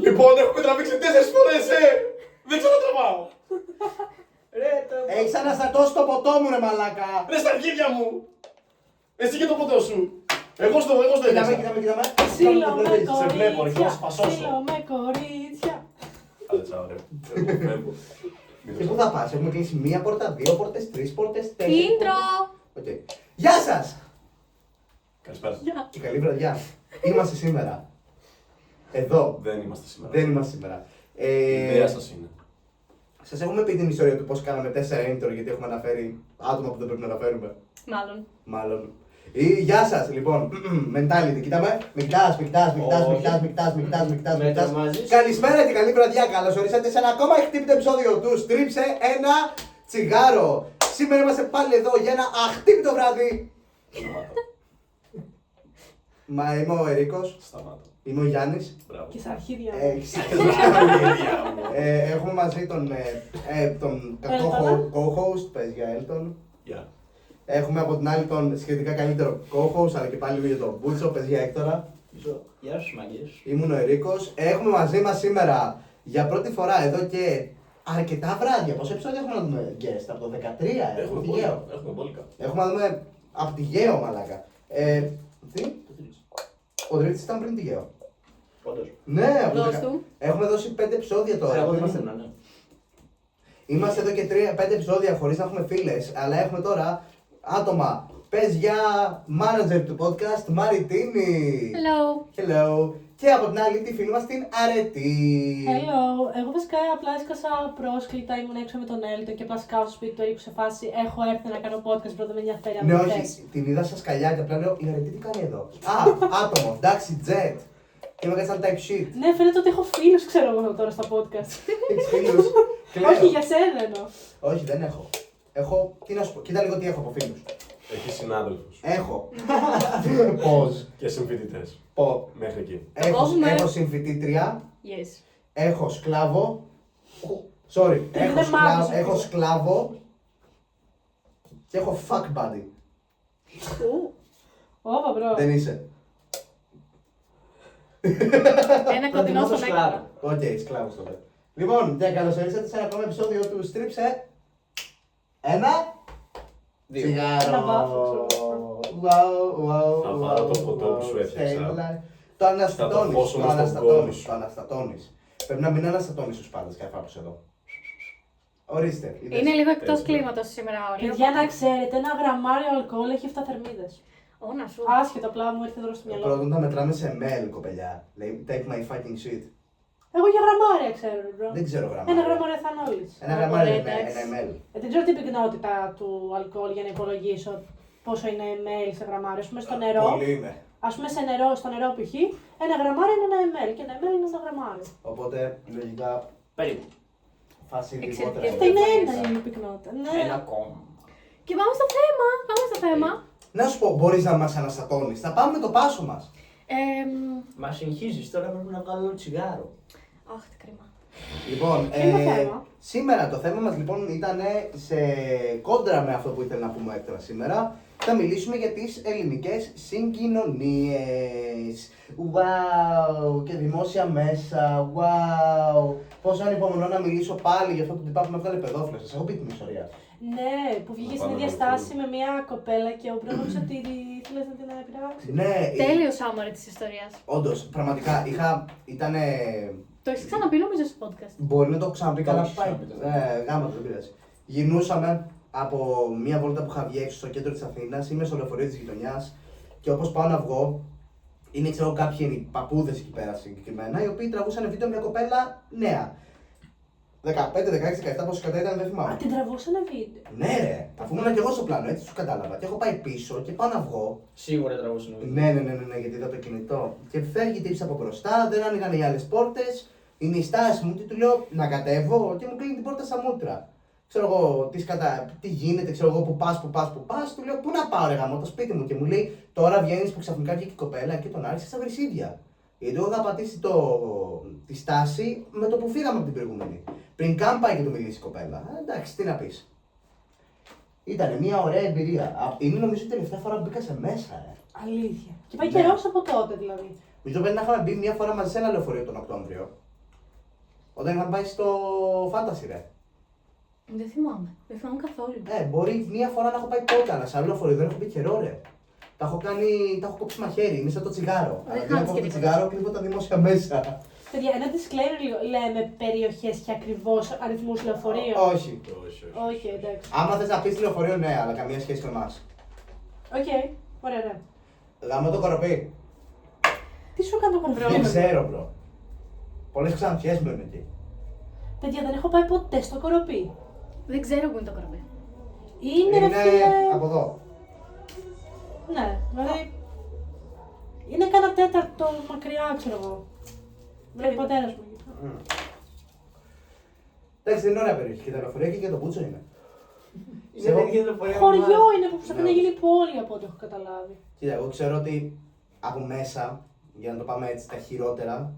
Λοιπόν, έχουμε τραβήξει 4 φορές, Δεν ξέρω να τραβάω. Έχεις αναστατώσει το ποτό μου, ρε μαλάκα. Ρε στα αρχίδια μου. Εσύ και το ποτό σου. Εγώ στο Κοίταμε. Ξύλο με Σε βλέπω, ρε, θα κορίτσια. σου φασώσω. Ξύλο με κορίτσια. Άντε τσάω, ρε. Φεύγω. Και πού θα πας, έχουμε κλείσει μία πόρτα, 2 πόρτες, 3 πόρτες, 4. Intro. Οκ. Γεια σας! Καλησπέρα. Γεια. Και καλή βραδιά. Είμαστε σήμερα. Εδώ. Δεν είμαστε σήμερα. Δεν είμαστε σήμερα. Η ιδέα σας είναι. Σας έχουμε πει την ιστορία του πώς κάναμε 4 intro γιατί έχουμε αναφέρει άτομα που δεν πρέπει να αναφέρουμε. Μάλλον. Γεια σας, λοιπόν. Mentality, κοίταμε. Μικτάς. Καλησπέρα και καλή βραδιά. Καλώς ορίσατε σε ένα ακόμα χτύπητο επεισόδιο του Στρίψε ένα τσιγάρο. Σήμερα είμαστε πάλι εδώ για ένα αχτύπητο βράδυ. Μα είμαι ο Ερίκος. Σταμάτα. Είμαι ο Γιάννης. Μπράβο. Και στα αρχίδια. Έχουμε μαζί τον Έλτονα. co-host, πες για Έλτον. Γεια. Έχουμε από την άλλη τον σχετικά καλύτερο co-host, αλλά και πάλι για τον Μπούτσο, πες για Έκτορα. Γεια σας μαγκές. Ήμουν ο Ερίκος. Έχουμε μαζί μας σήμερα για πρώτη φορά εδώ και αρκετά βράδια. Πόσα επεισόδια έχουμε να δούμε guest, από το 13, Έχουμε από τη πολύ. Γαίο. Έχουμε πολύ κάτω. Έχουμε να δούμε από τη Γαίο, μαλάκα. Τι, ο Τρίτης ήταν πριν τη Γαίο. Όντως. Ναι, από το Δώσ' 10. του. Έχουμε δώσει 5 επεισόδια τώρα. Εγώ που δεν είμαστε. ήμουν, ναι. Είμαστε εδώ και 5 επεισόδια χωρίς να έχουμε φίλες, αλλά έχουμε τώρα άτομα. Πες για manager του podcast, Μαριτίνη. Hello. Και από την άλλη τη φίλη μας την Αρετή. Hello. Εγώ βασικά απλά έσκασα πρόσκλητα, ήμουν έξω με τον Έλτο και απλά σκάω στο σπίτι του Ερίκου σε φάση. Έχω έρθει να κάνω podcast, πρώτα με ενδιαφέρει αν Ναι, μου όχι, θες. την είδα στα σκαλιά και απλά λέω η Αρετή τι κάνει εδώ. Α, άτομο, εντάξει, jet. Και με σαν type shit. Ναι, φαίνεται ότι έχω φίλους, ξέρω εγώ τώρα στα podcast. Έχεις φίλους. Και λέω, Όχι, για σένα εννοώ. όχι, δεν έχω. Έχω, τι να σου πω, κοίτα λίγο τι έχω από φίλους. Έχει συνάδελφους. Έχω. Πώς. Και συμφοιτητές. Πω. Μέχρι εκεί. Έχω συμφοιτήτρια. Yes. Έχω σκλάβο. Sorry, Είναι μάγος έχω αυτό. σκλάβο. Και έχω fuck buddy. Ωπα, μπρο. Δεν είσαι. Ένα κοντινό στον σκλάβο. Έκτορα. Οκ, σκλάβος τότε. Λοιπόν, και καλώς ορίσατε σε ένα ακόμα επεισόδιο του Στρίψε. Ένα. Δύο. Τσιγάρο. Ένα βάφο, Wow. Θα πάρω το ποτό που σου έφτιαξα. Το Θα το αναστατώνεις. χώσω Το μες στον αναστατώνεις. κόλο σου. Το αναστατώνεις. Πρέπει να μην αναστατώνεις τους πάντες κάθε φορά που σε δω. Ορίστε. είδες. Είναι λίγο εκτός Έτσι. κλίματος σήμερα όλοι. Για να ξέρετε, ένα γραμμάριο αλκοόλ έχει 7 θερμίδες. Ω, να σου. Άσχετο, απλά μου ήρθε τώρα στο μυαλό. Πρώτον τα μετράμε σε ml, κοπελιά. Λέει, take my fucking shit. Εγώ για γραμμάρια ξέρω, μπρο. Δεν ξέρω γραμμάρια. Ένα γραμμάριο εθανόλης. Ένα γραμμάριο είναι εντάξει. ένα ml. Δεν ξέρω την πυκνότητα του αλκοόλ για να υπολογίσω πόσο είναι ml σε γραμμάριο. Α πούμε στο νερό, Πολύ είναι. ας πούμε στο νερό π.χ. ένα γραμμάριο είναι ένα ml και ένα ml είναι ένα γραμμάριο. Οπότε λογικά Περίπου. φάση Εξαιρετικές λιγότερα. Αυτό είναι ένα Συμφωνείς, είναι η πυκνότητα. Ναι. Ένα κόμμα. Και πάμε στο θέμα. Πάμε στο θέμα. Να σου πω, μπορείς να μας αναστατώνεις. Θα πάμε με το πάσο μας. Μα συγχύζεις, τώρα πρέπει να βγάλω τσιγάρο. Αχ, τι κρίμα. Λοιπόν, Ποιο είναι το θέμα? σήμερα το θέμα μας λοιπόν ήταν σε κόντρα με αυτό που ήθελα να πούμε έκτορα σήμερα. Θα μιλήσουμε για τις ελληνικές συγκοινωνίες. Wow! Και δημόσια μέσα. Wow! Πόσο ανυπομονώ να μιλήσω πάλι για αυτό το τυπά που με έβγαλε παιδόφιλο. Σας έχω πει την ιστορία. Ναι, που βγήκε Να στην πάμε ίδια να στάση δούμε. με μια κοπέλα και ο Μπρόνο ότι ήθελες να την επηρεάξει. Ναι, Τέλειο summary της ιστορίας. όντως, πραγματικά ήτανε. Το έχεις ξαναπεί νομίζω στο podcast. Μπορεί να το έχω ξαναπεί Το καλά. έχεις ξαναπεί, το Γάμα, δεν πειράζει. Γυρνούσαμε από μια βόλτα που είχα βγει έξω στο κέντρο της Αθήνας. Είμαι στο λεωφορείο της γειτονιάς και όπως πάω να βγω, είναι ξέρω κάποιοι παππούδες εκεί πέρα συγκεκριμένα, οι οποίοι τραβούσαν βίντεο μια κοπέλα νέα. 15, 16, 17, πόσο κατά ήταν, δεν Α, θυμάμαι. την τραβούσανε βίντεο. Ναι, ρε, αφού ήμουν και εγώ στο πλάνο, έτσι του κατάλαβα. Και έχω πάει πίσω και πάω να βγω. Σίγουρα τραβούσαν βίντεο. Ναι, γιατί είδα το κινητό. Και φεύγει τύψη από μπροστά, δεν άνοιγαν οι άλλες πόρτες. Είναι η στάση μου και του λέω να κατέβω και μου κλείνει την πόρτα στα μούτρα. Ξέρω εγώ τι γίνεται, ξέρω εγώ που πας. Του λέω πού να πάω ρε γαμώ, το σπίτι μου. Και μου λέει τώρα βγαίνεις που ξαφνικά βγήκε η κοπέλα και τον άρχισε στα βρυσίδια. Γιατί εγώ είχα πατήσει τη στάση με το που φύγαμε από την προηγούμενη. Πριν καν πάει και του μιλήσει η κοπέλα. Εντάξει, τι να πεις. Ήταν μια ωραία εμπειρία. Είναι νομίζω η τελευταία φορά που μπήκα σε μέσα, Αλήθεια. Και πάει Ναι. καιρός από τότε δηλαδή. Νομίζω πρέπει να είχαμε μπει μια φορά μαζί σε ένα λεωφορείο τον Οκτώβριο. Όταν είχαμε πάει στο Fantasy, ρε. Δεν θυμάμαι. Δεν θυμάμαι καθόλου. Μπορεί μία φορά να έχω πάει τότε, αλλά σε άλλο λεωφορείο δεν έχω πει καιρό, ρε. Τα έχω κόψει μαχαίρι, είναι σαν το τσιγάρο. Δεν Αντί να χάνεις κόβω και το τίποτα. τσιγάρο, κλείνω τα δημόσια μέσα. Παιδιά, ένα disclaimer λίγο. Λέμε περιοχές και ακριβώς αριθμούς λεωφορείων. Όχι. Όχι, εντάξει. Άμα θες να πεις λεωφορείο, ναι, αλλά καμία σχέση με εμάς. Οκ, ωραία, ναι. Γαμώ το κοροπή. Τι σου έκανε το Δεν κοροφείο? ξέρω, μπρο. Πολλές ξανθιές μένουν εκεί. Παιδιά, δεν έχω πάει ποτέ στο κοροπή. Δεν ξέρω πού είναι το κοροπή. Είναι ρε φίλε. από εδώ. Ναι, δηλαδή. Είναι κάνα τέταρτο μακριά, ξέρω εγώ. Βλέπει ο πατέρας μου. Εντάξει, δεν είναι ωραία περιοχή. Και τα λεωφορεία και το Μπούτσο είναι. Είναι τέτοια λεωφορεία. Χωριό είναι που προσπαθεί Ναι. να γίνει πόλη από ό,τι έχω καταλάβει. Κοίτα, εγώ ξέρω ότι από μέσα, για να το πάμε έτσι τα χειρότερα,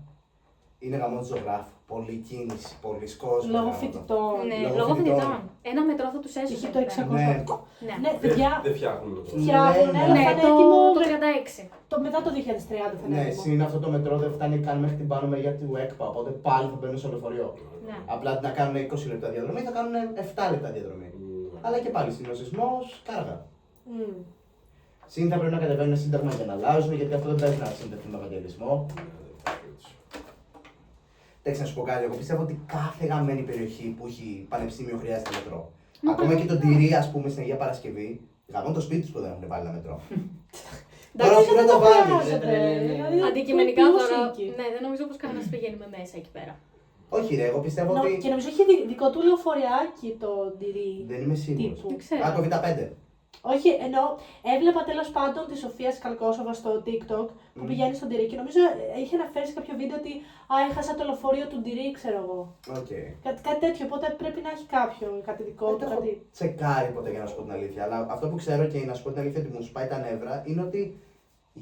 είναι γαμό του ζωγράφου. Πολλή κίνηση, πολλοί κόσμοι. Λόγω φοιτητών. Ναι, λόγω λόγω φοιτητών. φοιτητών. Ένα μετρό θα του έσωσε. Είχε το 600. Ναι. Ναι. Ναι, παιδιά, Δεν φτιάχνουν το. φτιάχνουν, Ναι, αλλά Ναι, θα είναι έτοιμο το 36. μετά το 2030 θα είναι Ναι, έτοιμο. συν αυτό το μετρό δεν φτάνει καν μέχρι την πάνω μεριά του ΕΚΠΑ. Οπότε πάλι θα μπαίνουν στο λεωφορείο. Ναι. Απλά αντί να κάνουν 20 λεπτά διαδρομή, θα κάνουν 7 λεπτά διαδρομή. Αλλά και πάλι συνοσισμό, κάργα. Μμμ. Συν θα πρέπει να κατεβαίνουν σύνταγμα για να αλλάζουν, γιατί αυτό δεν παίζει να συνδεθεί με ευαγγελισμό. Εντάξει, να σου πω κάτι. Εγώ πιστεύω ότι κάθε γαμμένη περιοχή που έχει πανεπιστήμιο χρειάζεται μετρό. Ακόμα και το Τυρί, α πούμε, στην Αγία Παρασκευή, γαμώ το σπίτι του που δεν έχουν βάλει ένα μετρό. Τώρα Εντάξει, όχι να δεν το το βάλει. χρειάζεται. Δηλαδή, Αντικειμενικά πλούσιοι τώρα. εκεί. Ναι, δεν νομίζω πω κανένα πηγαίνει με μέσα εκεί πέρα. Όχι, ρε, εγώ πιστεύω Και ότι. νομίζω έχει δικό του λεωφοριάκι το ντυρί. Δεν είμαι σίγουρο. Τύπου. Δεν ξέρω. Α, το Β5. Όχι, ενώ έβλεπα τέλο πάντων τη Σοφία Καλκόσοβα στο TikTok που πηγαίνει στον Ντυρί και νομίζω είχε αναφέρει σε κάποιο βίντεο ότι έχασα το λεωφορείο του Ντυρί, ξέρω εγώ. Οκ. Κάτι τέτοιο, οπότε πρέπει να έχει κάποιο, κάτι δικό Δεν του. το έχω Κάτι... τσεκάρει ποτέ για να σου πω την αλήθεια. Αλλά αυτό που ξέρω και να σου πω την αλήθεια ότι μου σπάει τα νεύρα είναι ότι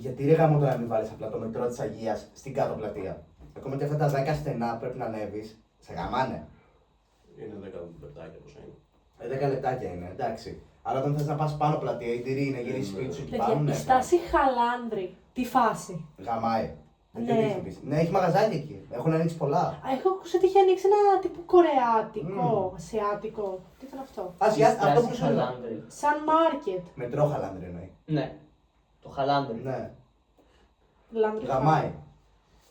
γιατί ρε γάμο τώρα να μην βάλει απλά το μετρό τη Αγία στην κάτω πλατεία. Ακόμα και αυτά τα 10 στενά που πρέπει να ανέβει, σε γαμάνε. Είναι 10 λεπτάκια πόσα είναι. 10 λεπτάκια είναι, εντάξει. Αλλά όταν θες να πας πάνω πλατεία, η Τυρί είναι γυρίσει σπίτι σου και πάνω. Παιδιά, Ναι, η στάση Χαλάνδρη, τι φάση. γαμάει. Ναι. Δεν έχεις πεις. Ναι, έχει μαγαζάκια εκεί. Έχουν ανοίξει πολλά. Έχω ακούσει ότι είχε ανοίξει ένα τύπου κορεάτικο, ασιάτικο. Τι ήταν αυτό. Αυτό που σου έλεγα. Χαλάνδρη. Σαν μάρκετ. Μετρό χαλάνδρι εννοεί. Ναι. Το χαλάνδρι. Ναι. Λάνδρι. Γαμάει.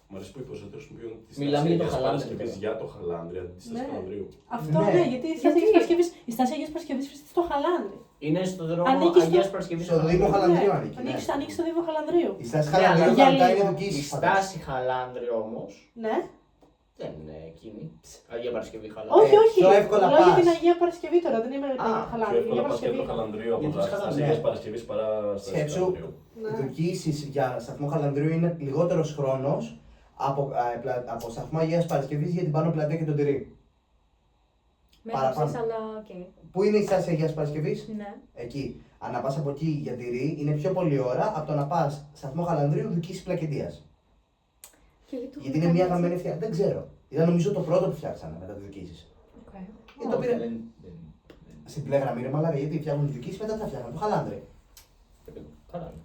Μου αρέσει που οι περισσότεροι χρησιμοποιούν τη Μιλάμε για το Αγίας Χαλάνδρη Παρασκευής τώρα. για το Χαλάνδρι αντί τη στάση Ναι. Χαλανδρίου. Αυτό Ναι. ναι, γιατί η στάση Αγίας Παρασκευής, η στάση Αγίας Παρασκευής βρίσκεται στο Χαλάνδρι. Είναι στο δρόμο Ανήκει στο- Αγίας Παρασκευής. στο Δήμο Χαλανδρίου Ναι, ανήκει, ναι. Ανήκει στο Δήμο Χαλανδρίου. Η στάση Ναι, χαλανδρίου αλλά για κανονικά είναι λίγο. δική Η σου. στάση χαλάνδρη όμως Ναι. δεν είναι εκείνη. Αγία Παρασκευή χαλάνδρη. Όχι, όχι. πιο εύκολα Λέω για πας. την Αγία Παρασκευή τώρα, δεν είμαι Α, Πιο Χαλάνδρη. εύκολα Αγία πας και από Παρασκευή. το Χαλανδρίο από Γιατί τα τους στάση Χαλανδρίου. Αγίας Παρασκευής παρά στάση Σκέψου, Χαλανδρίου. οι δικήσεις για σταθμό Χαλανδρίου είναι λιγότερος χρόνος από σταθμό Αγίας Παρασκευής για την πάνω πλατεία και τον Τυρί. Με Παραπάνω. έψεις, αλλά οκ. Πού είναι η στάση Αγίας Παρασκευής? Ναι. Εκεί. Αν να πας από εκεί για Τυρί είναι πιο πολλή ώρα από το να πας σταθμό Χαλανδρίου δικήσεις Πλακεντίας. Και γιατί το Γιατί έχουν είναι μια κάνει γαμμένη έτσι. φτιάχνη. Δεν ξέρω. Ήταν νομίζω το πρώτο που φτιάξανε μετά τις δικήσεις. Οκ. Και το πήρε. Δεν- Στην πλέ γραμμή ρε μαλάκα, γιατί φτιάχνουν τις δικήσεις μετά θα φτιάχνουν το Χαλάνδρι. Καλά είναι.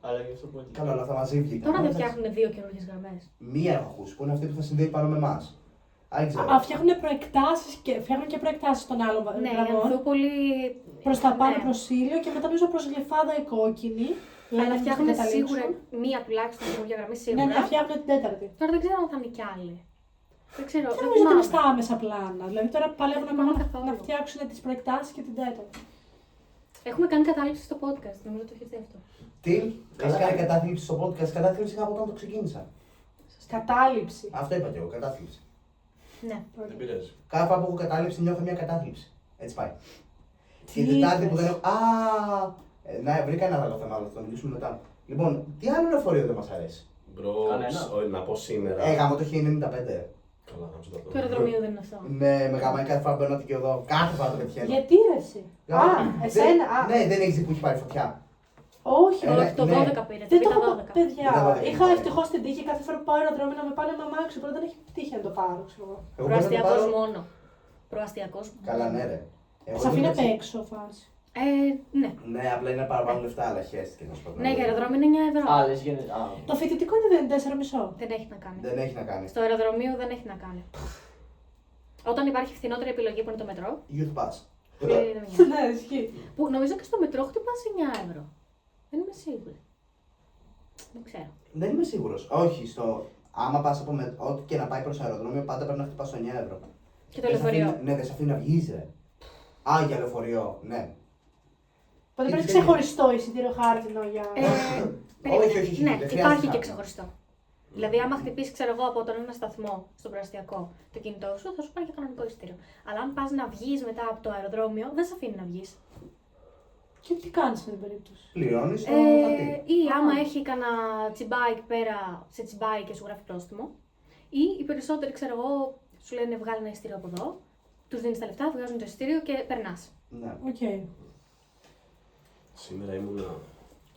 Αλλά γι' αυτό που έλεγα. Καλά, αλλά θα μαζί βγήκαν. Τώρα δεν Εντάξει. φτιάχνουν δύο καινούργιες γραμμές. Μία έχω ακούσει που είναι αυτή που θα συνδέει πάνω με εμάς. Δεν ξέρω. Φτιάχνουν προεκτάσεις και φτιάχνουν και προεκτάσεις των άλλων Ναι, η γραμμών. Ανθούπολη. Προς τα πάνω Ναι. προς ήλιο και μετά νομίζω προς Γλυφάδα η κόκκινη. Αλλά φτιάχνουν να καταλήξουν. σίγουρα μία τουλάχιστον καινούργια γραμμή Ναι, σίγουρα. ναι, φτιάχνουν την τέταρτη. Τώρα δεν ξέρω αν θα είναι κι άλλη. Δεν ξέρω. Δεν Δεν νομίζω ότι είναι στα θυμάμαι. άμεσα πλάνα. Δηλαδή τώρα παλεύουν Δεν ακόμα θυμάμαι να καθόλου. φτιάξουν τις προεκτάσεις και την τέταρτη. Έχουμε κάνει κατάληψη στο podcast. Νομίζω το έχετε αυτό. Τι, Καλά. έχεις κάνει κατάθλιψη στο podcast. Κατάθλιψη είχα από όταν το ξεκίνησα. Κατάληψη. Αυτό είπα και εγώ, κατάθλιψη. Ναι. Δεν πειράζει. Κάθε φορά που έχω κατάληψη νιώθω μια κατάθλιψη. Έτσι πάει. Τι Και η Τετάρτη που είπες? δεν έχω. Ναι, βρήκα ένα άλλο θέμα, αλλά θα το μιλήσουμε μετά. Λοιπόν, τι άλλο λεωφορείο δεν μας αρέσει? Μπρο, Κανένα. να πω σήμερα. Γάμο το 1095. Καλά, θα σου το Του πω. αεροδρομίου δεν είναι αυτό. Ναι, με γαμάει κάθε φορά μπαίνω και εδώ. Κάθε φορά το πετυχαίνω. Γιατί ρε εσύ. Εσένα. Ναι, δεν έχεις δει που έχει πάρει φωτιά. Όχι. Όχι, το ναι. 12 πήρε. Δεν το το έχω Β12. πει, παιδιά. Β12 Είχα είναι. ευτυχώς την τύχη κάθε φορά που πάω αεροδρόμιο να με πάνε με αμάξι. Πρώτα δεν έχει τύχει να το πάρω, ξέρω εγώ. Εγώ μπορώ να το Προαστιακός πάρω- μόνο. Προαστιακός μόνο. Καλά, ναι, ρε. Εγώ Σε αφήνει απ' εντάξει. έξω φάση. Ναι. Ναι, απλά είναι παραπάνω λεφτά, αλλά χέστηκε να σου πω. την Ναι, για αλήθεια. αεροδρόμιο είναι 9 ευρώ. Άλλες γίνεται. Το φοιτητικό είναι 4,5. Δεν έχει να κάνει. Δεν έχει να κάνει. Στο αεροδρομίο δεν έχει να κάνει. Όταν υπάρχει φθηνότερη επιλογή που είναι το μετρό. Youth Pass. Ναι, ισχύει. Που νομίζω και στο μετρό χτυπάς 9 ευρώ. Δεν είμαι σίγουρη. Δεν ξέρω. Δεν είμαι σίγουρος. Όχι, άμα πας ό,τι και να πάει προς αεροδρόμιο, πάντα πρέπει να χτυπάς το 9 ευρώ. Και το λεωφορείο. Ναι, δεν σε αφήνει να βγεις, ρε. Α, για λεωφορείο, ναι. Οπότε Τι πρέπει θέλει. ξεχωριστό εισιτήριο χάρτινο για. Όχι, όχι, όχι, Ναι, δεν χρειάζεται υπάρχει και χάρτη. ξεχωριστό. Δηλαδή, άμα χτυπήσει, ξέρω εγώ, από τον ένα σταθμό στον προαστιακό το κινητό σου, θα σου πάρει και κανονικό εισιτήριο. Αλλά αν πα να βγει μετά από το αεροδρόμιο, δεν σε αφήνει να βγει. Και τι κάνει με την περίπτωση. Πληρώνεις το χαρτί. Ή άμα έχει κανένα τσιμπά εκεί πέρα, σε τσιμπάει και σου γράφει πρόστιμο. Ή οι περισσότεροι, ξέρω εγώ, σου λένε βγάλει ένα εισιτήριο από εδώ, του δίνει τα λεφτά, βγάζουν το εισιτήριο και περνά. Ναι. Οκ. Σήμερα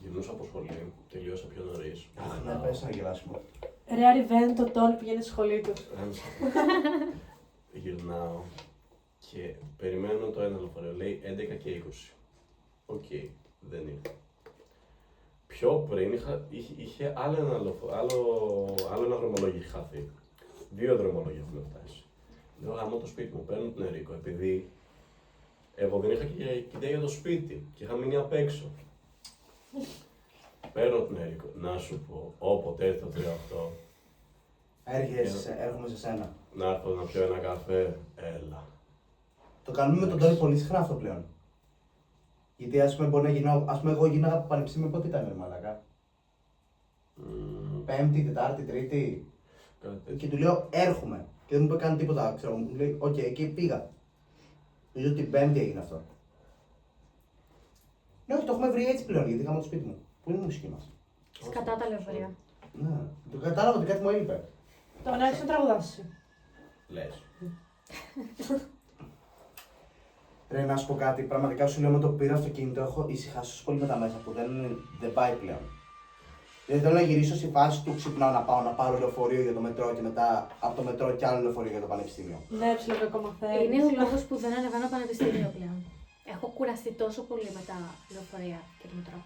γυρνούσα από σχολείο, τελείωσα πιο νωρίς. Αχ, ναι, πες να γελάσουμε. Rare event, το Τόνι πηγαίνει στη σχολή του. Γυρνάω και περιμένω το ένα λεωφορείο, λέει 11 και 20. Οκ, δεν είναι. Πιο πριν είχε άλλο ένα δρομολόγιο είχε χαθεί. 2 δρομολόγια έχουμε φτάσει. Λέω γαμώ το σπίτι μου, παίρνω την Ερίκο, επειδή εγώ δεν είχα και ιδέα για το σπίτι και είχα μείνει απ' έξω. Παίρνω την Ερίκο, να σου πω, όποτε έρθει το 38, Έρχομαι σε σένα. να έρθω να πιω ένα καφέ, έλα. Το κάνουμε με τον Τόνι πολύ συχνά αυτό πλέον. Γιατί ας πούμε, μπορεί να γυρνάω, ας πούμε, εγώ γυρνάγα από πανεπιστήμιο, πότε ήταν, ρε μαλάκα. Πέμπτη, Τετάρτη, Τρίτη. Κάτι τέτοιο. Και του λέω, έρχομαι. Και δεν μου είπε καν τίποτα, ξέρω. Μου λέει, οκ, και πήγα. Νομίζω ότι την Πέμπτη έγινε αυτό. Ναι, όχι, το έχουμε βρει έτσι πλέον, γιατί είχαμε το σπίτι μου. Πού είναι η μουσική μας. Κατά τα λεωφορεία. Ναι, το κατάλαβα ότι κάτι μου έλειπε. Το να έχει να τραγουδάσει. Λες. Ρε, να σου πω κάτι, πραγματικά σου λέω με το πήρα αυτοκίνητο, έχω ησυχάσει τόσο πολύ με τα μέσα που δεν πάει πλέον. Δηλαδή θέλω να γυρίσω στη φάση του ξυπνάω να πάω να πάρω λεωφορείο για το μετρό και μετά από το μετρό και άλλο λεωφορείο για το πανεπιστήμιο. Ναι, ψηλό ακόμα θέλει. Είναι ο λόγο που δεν ανεβαίνω πανεπιστήμιο πλέον. Έχω κουραστεί τόσο πολύ με τα λεωφορεία και το μετρό.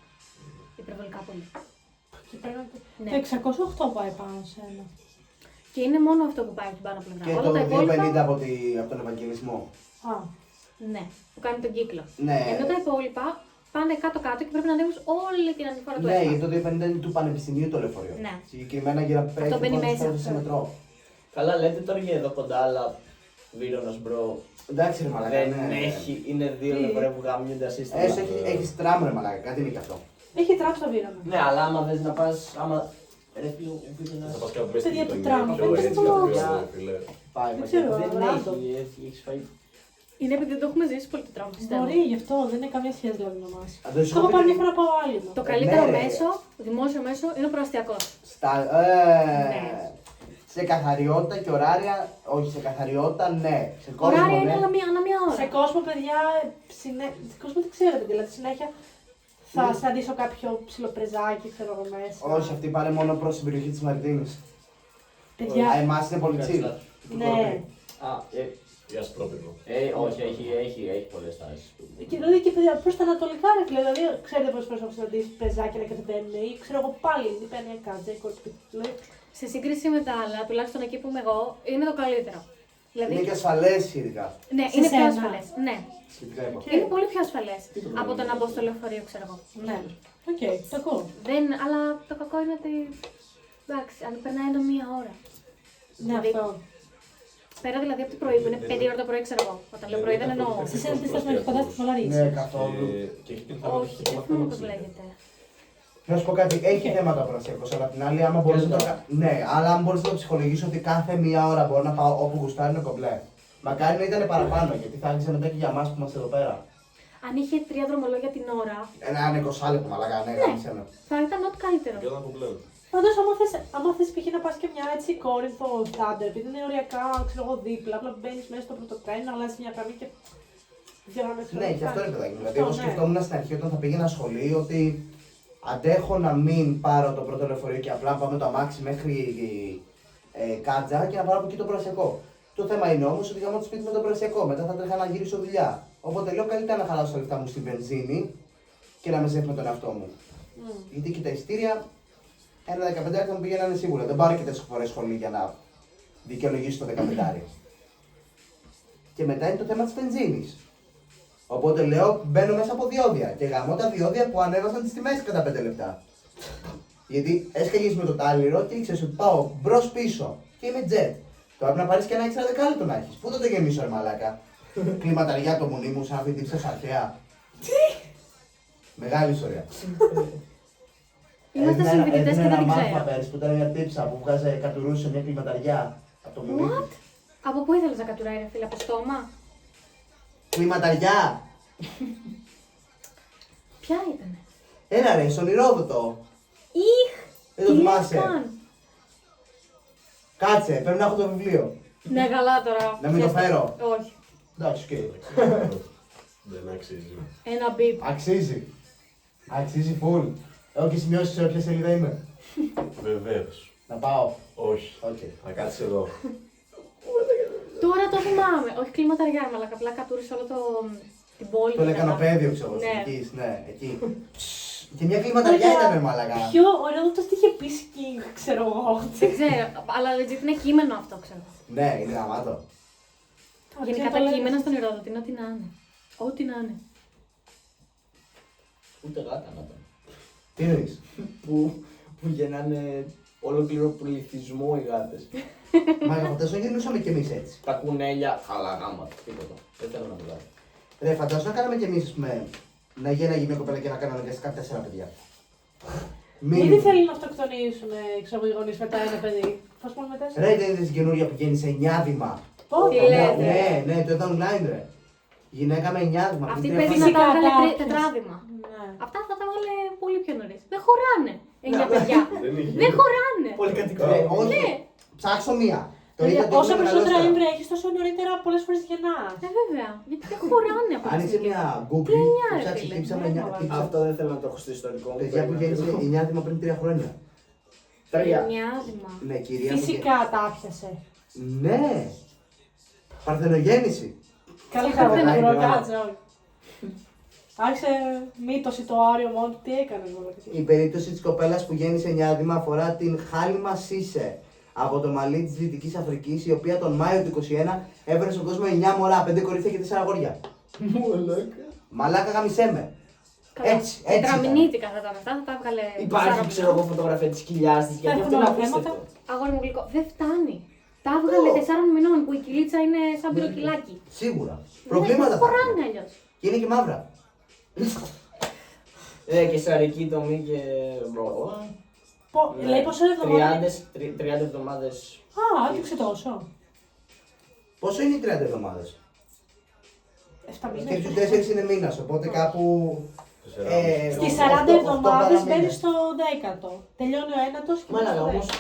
Υπερβολικά πολύ. Ναι. Το 608 πάει πάνω σε ένα. Και είναι μόνο αυτό που πάει από την πάνω πλευρά. Και Όλα το τα 250 υπόλοιπα. από τον Ευαγγελισμό. Α, Ναι, που κάνει τον κύκλο. Ναι. Ενώ τα υπόλοιπα πάνε κάτω-κάτω και πρέπει να ανέβει όλη την ανηφόρα του Ναι, ΕΦΑ. γιατί το 250 είναι του πανεπιστημίου το λεωφορείο. Ναι. Συγκεκριμένα για να πέσει μπαίνει μέσα, σε αυτό. μετρό. Καλά, λέτε τώρα για εδώ κοντά, αλλά Βύρονας μπρο. Εντάξει, ρε μαλάκα. Δεν ναι. έχει, είναι 2 Τι? λεωφορεία που γάμιονται ασύστημα. Έστω έχει τραμ, ρε μαλάκα, κάτι είναι και αυτό. έχει τράψει το βήρωμα. Ναι, αλλά άμα θες να πας, ρε φίλε, ο Βύρονας Θα πας κάπου μέσα στην Παιδιά, του γειτονιά, τραμ, πιο δεν έτσι το- καθόλου, φίλε. πάει. Δεν ξέρω, Δεν random. έχεις φάει. Είναι επειδή δεν το έχουμε ζήσει πολύ το τραύμα, πιστεύω. Μπορεί, γι' αυτό δεν είναι καμία σχέση δηλαδή με εμάς. Αν δεν σου Το έχω πω πάρει πει- μια φορά από άλλη μου. Το καλύτερο ναι, ρε. μέσο, δημόσιο μέσο, είναι ο προαστιακός. Στα, Ναι. Σε καθαριότητα και ωράρια, όχι σε καθαριότητα, ναι. Σε κόσμο, Ωράρια ναι. είναι ανά μία ώρα. Σε κόσμο, παιδιά, σε κόσμο δεν ξέρετε, δηλαδή συνέχεια θα συναντήσω κάποιο ψιλοπρεζάκι, ξέρω εγώ μέσα. Όχι, αυτή πάνε μόνο προς την περιοχή της Μαρτίνης. Παιδιά, Εμάς είναι πολύ chill. ναι. Α, Για σπρόπινο. όχι, έχει πολλές τάσεις. Και δηλαδή και παιδιά προς τα ανατολικά ρε φίλε, δηλαδή ξέρετε πόσες φορές έχω συναντήσει πρεζάκι να κατεβαίνουν ή ξέρω εγώ πάλι, είπαν μια κάτσα, η κόρη δηλαδή. Σε σύγκριση με τα άλλα, τουλάχιστον εκεί που είμαι εγώ, είναι το καλύτερο. Δηλαδή, Είναι και ασφαλές σχετικά. ναι, Σε είναι πιο σένα. ασφαλές. Ναι, Σχετικά είπα. είναι πολύ πιο ασφαλές από το να μπω στο λεωφορείο, ξέρω εγώ. Ναι, οκ, το ακούω. Αλλά το κακό είναι ότι. Εντάξει, αν περνάει ένα μία ώρα. Ναι, Δηλαδή, αυτό. Πέρα δηλαδή από το πρωί, που είναι 5 ώρα το πρωί, ξέρω εγώ. Όταν λέω πρωί δεν εννοώ. Σε σένα τι θες να έχεις κοντά στην Ναι, Πολαρίση. καθόλου. Και έχει και Όχι, δεν θυμάμαι πώς λέγεται. Να σου πω κάτι, έχει θέματα ο Πρασιακός, αλλά απ' την άλλη, άμα μπορείς να το ναι, αλλά αν μπορείς να το ψυχολογήσεις ότι κάθε μία ώρα μπορώ να πάω όπου γουστάρει είναι κομπλέ. Μακάρι να ήταν παραπάνω, γιατί θα άρχισε μετά και για εμάς που είμαστε εδώ πέρα. Αν είχε 3 δρομολόγια την ώρα, Ένα 20 λεπτό, μαλακά, ναι, γάμισε με. θα ήταν ό,τι καλύτερο. Και όταν που πλέον. Πάντως, άμα θες π.χ. να πας και μια έτσι Κόρινθο Θάντερ, επειδή είναι οριακά, ξέρω εγώ, δίπλα, απλά μπαίνεις μέσα στο πρώτο τρένο, αλλάζεις μια γραμμή και δύο γραμμές. Ναι, και αυτό είναι παιδάκι. Δηλαδή, Αυτό, εγώ ναι. σκεφτόμουν στην αρχή όταν θα πήγαινα σχολείο ότι αντέχω να μην πάρω το πρώτο λεωφορείο και απλά να πάω με το αμάξι μέχρι Κάτζα και να πάρω από εκεί το Πρασιακό. Το θέμα είναι όμω ότι γαμώ το σπίτι με το Πρασιακό. Μετά θα τρέχα να γυρίσω δουλειά. Οπότε λέω καλύτερα να χαλάσω τα λεφτά μου στη βενζίνη και να με ζεύω με τον εαυτό μου. Γιατί και τα ειστήρια, ένα 15 θα μου πηγαίνανε σίγουρα. Δεν πάρω και 4 φορές σχολή για να δικαιολογήσω το 15. Και μετά είναι το θέμα της βενζίνης. Οπότε λέω μπαίνω μέσα από διόδια και γαμώ τα διόδια που ανέβασαν τις τιμές κατά 5 λεπτά. Γιατί έσκαγες με το τάλιρο και ήξερες ότι πάω μπρος πίσω και είμαι jet. Τώρα πρέπει να πάρεις και ένα έξτρα δεκάλεπτο να έχεις. Πού το γεμίσω, ρε μαλάκα. Κλιματαριά το μονί μου, σαν να φοιτήψες αρχαία. Τι! Μεγάλη ιστορία. Είμαστε συμφοιτητές και δεν την ξέρω. Πέρυσι που ήταν μια τύψα που κατουρούσε μια κλιματαριά από το μονί. What? Από πού ήθελες να κατουράει, ρε φίλε, από το στόμα? Κλιματαριά! Ποια ήτανε? Έλα ρε, στον Ηρόδοτο. Ιχ! Δεν το Τι λες θυμάσαι. καν? Κάτσε, πρέπει να έχω το βιβλίο. Ναι, καλά τώρα. Να μην το Πιέστα. φέρω. Όχι. Εντάξει, και. Δεν αξίζει. Ένα μπιπ. Αξίζει. Αξίζει full. Έχω και σημειώσει σε όποια σελίδα είμαι. Βεβαίως. Να πάω. Όχι. Οκ. Θα κάτσεις εδώ. Τώρα το θυμάμαι. Όχι κλιματαριά, αλλά απλά κατούρισε όλο την πόλη. Το λεκανοπέδιο, ξέρω εγώ. Ναι. Εκεί, ναι, εκεί. Και μια κλιματαριά ήταν, ρε μαλακά. Ποιο ωραίο το τι είχε πει King, ξέρω εγώ. Δεν ξέρω, αλλά legit είναι κείμενο αυτό, ξέρω. Ναι, είναι γαμάτο. Γενικά τα κείμενα στον Ηρόδοτη είναι ό,τι να είναι. Ό,τι να είναι. Ούτε γάτα να ήταν. Τι εννοείς. Που γεννάνε ολόκληρο πληθυσμό οι γάτες. Μα φαντάζομαι να γυρνούσαμε κι εμείς έτσι. Τα κουνέλια, καλά γάματα, τίποτα. Δεν θέλω να μιλάω. Ρε, φαντάζομαι να κάναμε κι εμείς, να γέναγε μια κοπέλα και να κάναμε και κάποια 4 παιδιά. Ήδη θέλουν να αυτοκτονήσουν, ξέρω οι γονείς μετά ένα παιδί. Πώς πούμε μετά. Ρε, δεν είδες την καινούργια που γέννησε 9 δήμα. Πότε. Τι λέτε. Ναι, το είδα online, ρε. Γυναίκα με 9 δήμα. Αυτή η πριν παιδί 3 να Φυσικά, τα έβγαλε τα άπιες. τετράδιμα. Ναι. Αυτά θα τα έβγαλε πολύ πιο νωρίς. Δεν χωράνε. 9 παιδιά. Δεν είχε. Δεν χωράνε. Πολύ Ρε, κατοικία. όχι. Ναι. Ψάξω μία. Το Παιδιά, είδα το όσο έχουμε περισσότερα μεγαλώσει έμβρια έχεις, τόσο νωρίτερα πολλές φορές γεννάς. Βέβαια. Γιατί δεν χωράνε από Άνοιξε τη μια Google, Τι εννιά, ρε ψάξε φίλε. τύψα με Ναι, 9 μαλάκα. τύψα. Αυτό δεν θέλω να το έχω στο ιστορικό μου. Παιδιά που γέννησε 9 δήμα πριν 3 χρόνια. 3. Νιάδημα. Ναι, κυρία μου. Φυσικά τα άπιασε. Ναι. Παρθενογέννηση. Καλά, Καλά, καλά, καλά, καλά, καλά. κάτσε όλοι. Άρχισε μύτωση το άριο μόνο του, τι έκανε όλα. Η περίπτωση της κοπέλας που γέννησε 9 δήμα αφορά την Χάλιμα Σίσε από το Μαλί της Δυτικής Αφρικής, η οποία τον Μάιο του 2021 έφερε στον κόσμο 9 μωρά, 5 κορίτσια και 4 αγόρια. Μαλάκα. Μαλάκα γαμισέ με. Έτσι, έτσι. Τετραμινίτικα θα ήταν αυτά, θα τα έβγαλε. Υπάρχει, Σάρα ξέρω εγώ, φωτογραφία της κοιλιάς της, γιατί αυτό είναι Έχουμε απίστευτο. θέματα. Αγόρι μου γλυκό. Δεν φτάνει. Τα έβγαλε 4 μηνών που η κυλίτσα είναι σαν πυροκυλάκι. Σίγουρα. Προβλήματα Δεν θα χωράνε έχουν. αλλιώς. Και είναι και μαύρα. Και σαρική τομή και. Λέει πόσο εβδομάδα. 30 εβδομάδες. Α, άντυξε τόσο. Πόσο είναι οι 30 εβδομάδες. 7 Και μήνες. στους 4 είναι μήνας, οπότε κάπου. Στις 8 40 εβδομάδες παραμήνες. μπαίνει στο 10ο. Τελειώνει ο ένατος και μπαίνει Μάλακα στο όμως, 10ο.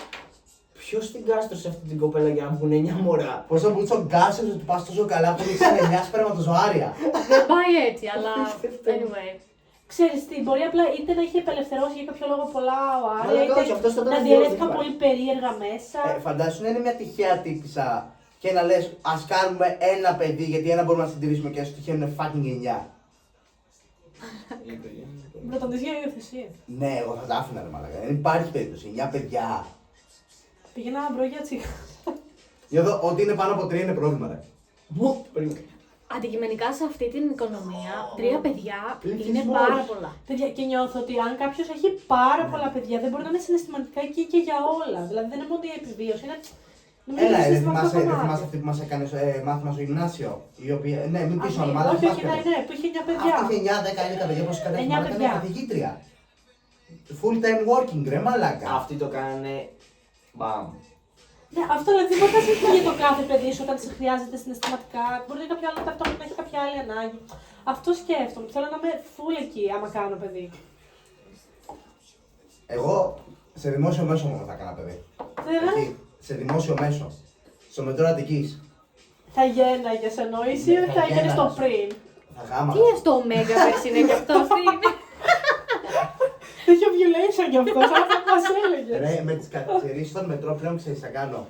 ποιος την κάστρωσε αυτή την κοπέλα για να βγουν 9 μωρά. Πόσο μπούτσο γκάσες ότι πας τόσο καλά που είσαι 9 σπερματοζωάρια. Δεν πάει έτσι, αλλά. Anyway. Ξέρεις τι, μπορεί απλά είτε να είχε απελευθερώσει για κάποιο λόγο πολλά ο Άρια, Μαλάκα, όχι, αυτός θα είτε ήταν να δύο, διαιρέθηκαν δεν πολύ περίεργα μέσα. Φαντάσου να είναι μια τυχαία τύπησα και να λες ας κάνουμε ένα παιδί γιατί ένα μπορούμε να συντηρήσουμε και ας τυχαίνουν fucking 9. Πρωτοντής για υιοθεσία. Ναι, εγώ θα τα άφηνα ρε μαλάκα. Δεν υπάρχει περίπτωση. 9 παιδιά. Πήγαινα μπρο για τσίχα. Για εδώ, ό,τι είναι πάνω από 3 είναι πρόβλημα ρε. Αντικειμενικά σε αυτή την οικονομία, 3 παιδιά είναι Πληθυσμός. πάρα πολλά. Παιδιά, και νιώθω ότι αν κάποιο έχει πάρα πολλά παιδιά, δεν μπορεί να είναι συναισθηματικά εκεί και για όλα. Δηλαδή δεν είναι μόνο η επιβίωση, είναι. νομίζω Έλα, είναι δεν συναισθηματικό θυμάσαι, δεν κομμάτι. θυμάσαι αυτή που μας έκανε μάθημα στο γυμνάσιο. Η οποία, ναι, μην πεις Αυτή, όνομα, αλλά όχι, όχι, θυμάσαι. ναι, που είχε 9 παιδιά. Αυτή είχε 9, 10, 11 παιδιά, πώς κατέφυγε 9 να κάνει παιδιά. καθηγήτρια. Full time working ρε μαλάκα. Αυτοί το κάνανε. Μπαμ. Ναι, αυτό δηλαδή δεν μπορεί να συμβεί για το κάθε παιδί σου όταν σε χρειάζεται συναισθηματικά. Μπορεί κάποιο άλλο ταυτόχρονα να έχει κάποια άλλη ανάγκη. Αυτό σκέφτομαι. Θέλω να είμαι full εκεί άμα κάνω παιδί. Εγώ σε δημόσιο μέσο μόνο θα έκανα παιδί. Δηλαδή, Εκεί, σε δημόσιο μέσο. Στο μετρό Αττικής. θα γέναγε εννοήσει Ναι, ή θα θα έκανε το γέναγα. πριν. Θα γάμα. Τι είναι στο Ωμέγα πέρσι είναι και αυτό, τι είναι. Είχε ovulation κι αυτό, σαν να μα έλεγε. Ρε, με τις καθυστερήσεις στον μετρό πλέον ξέρεις τι θα κάνω.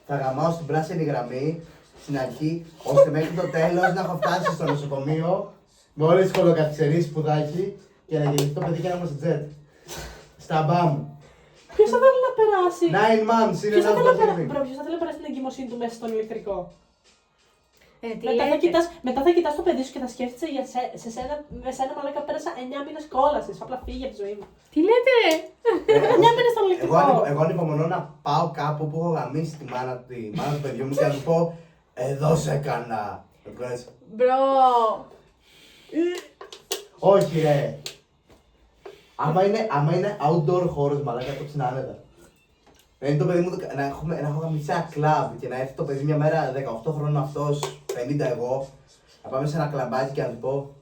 Θα γαμάω στην πράσινη γραμμή, στην αρχή, ώστε μέχρι το τέλος να έχω φτάσει στο νοσοκομείο με όλες τις κολοκαθυστερήσεις που θα έχει και να γεννηθεί το παιδί και να είμαστε τζετ. Στα μπαμ. Ποιο θα θέλει να περάσει. 9 months είναι Ποιος θα ένα θέλει να παιδί. ποιος θα θέλει να περάσει την εγκυμοσύνη του μέσα στον ηλεκτρικό. Τι Μετά θα κοιτάς το παιδί σου και θα σκέφτεσαι σε σένα μαλάκα πέρασα 9 μήνες κόλασης. Απλά φύγει από τη ζωή μου. Τι λέτε ρε! 9 μήνες στον λεκτικό. Εγώ ανυπομονώ να πάω κάπου που έχω γαμίσει τη μάνα του παιδιού μου και να του πω εδώ σε έκανα. Μπρο! Όχι ρε. Άμα είναι outdoor χώρος μαλάκα το ψινάνετα. Να είναι το παιδί μου να έχω γαμίσει ένα κλαμπ και να έρθει το παιδί μια μέρα 18 χρόνων αυτός, 50 εγώ. Να πάμε σε ένα κλαμπάκι και να του πω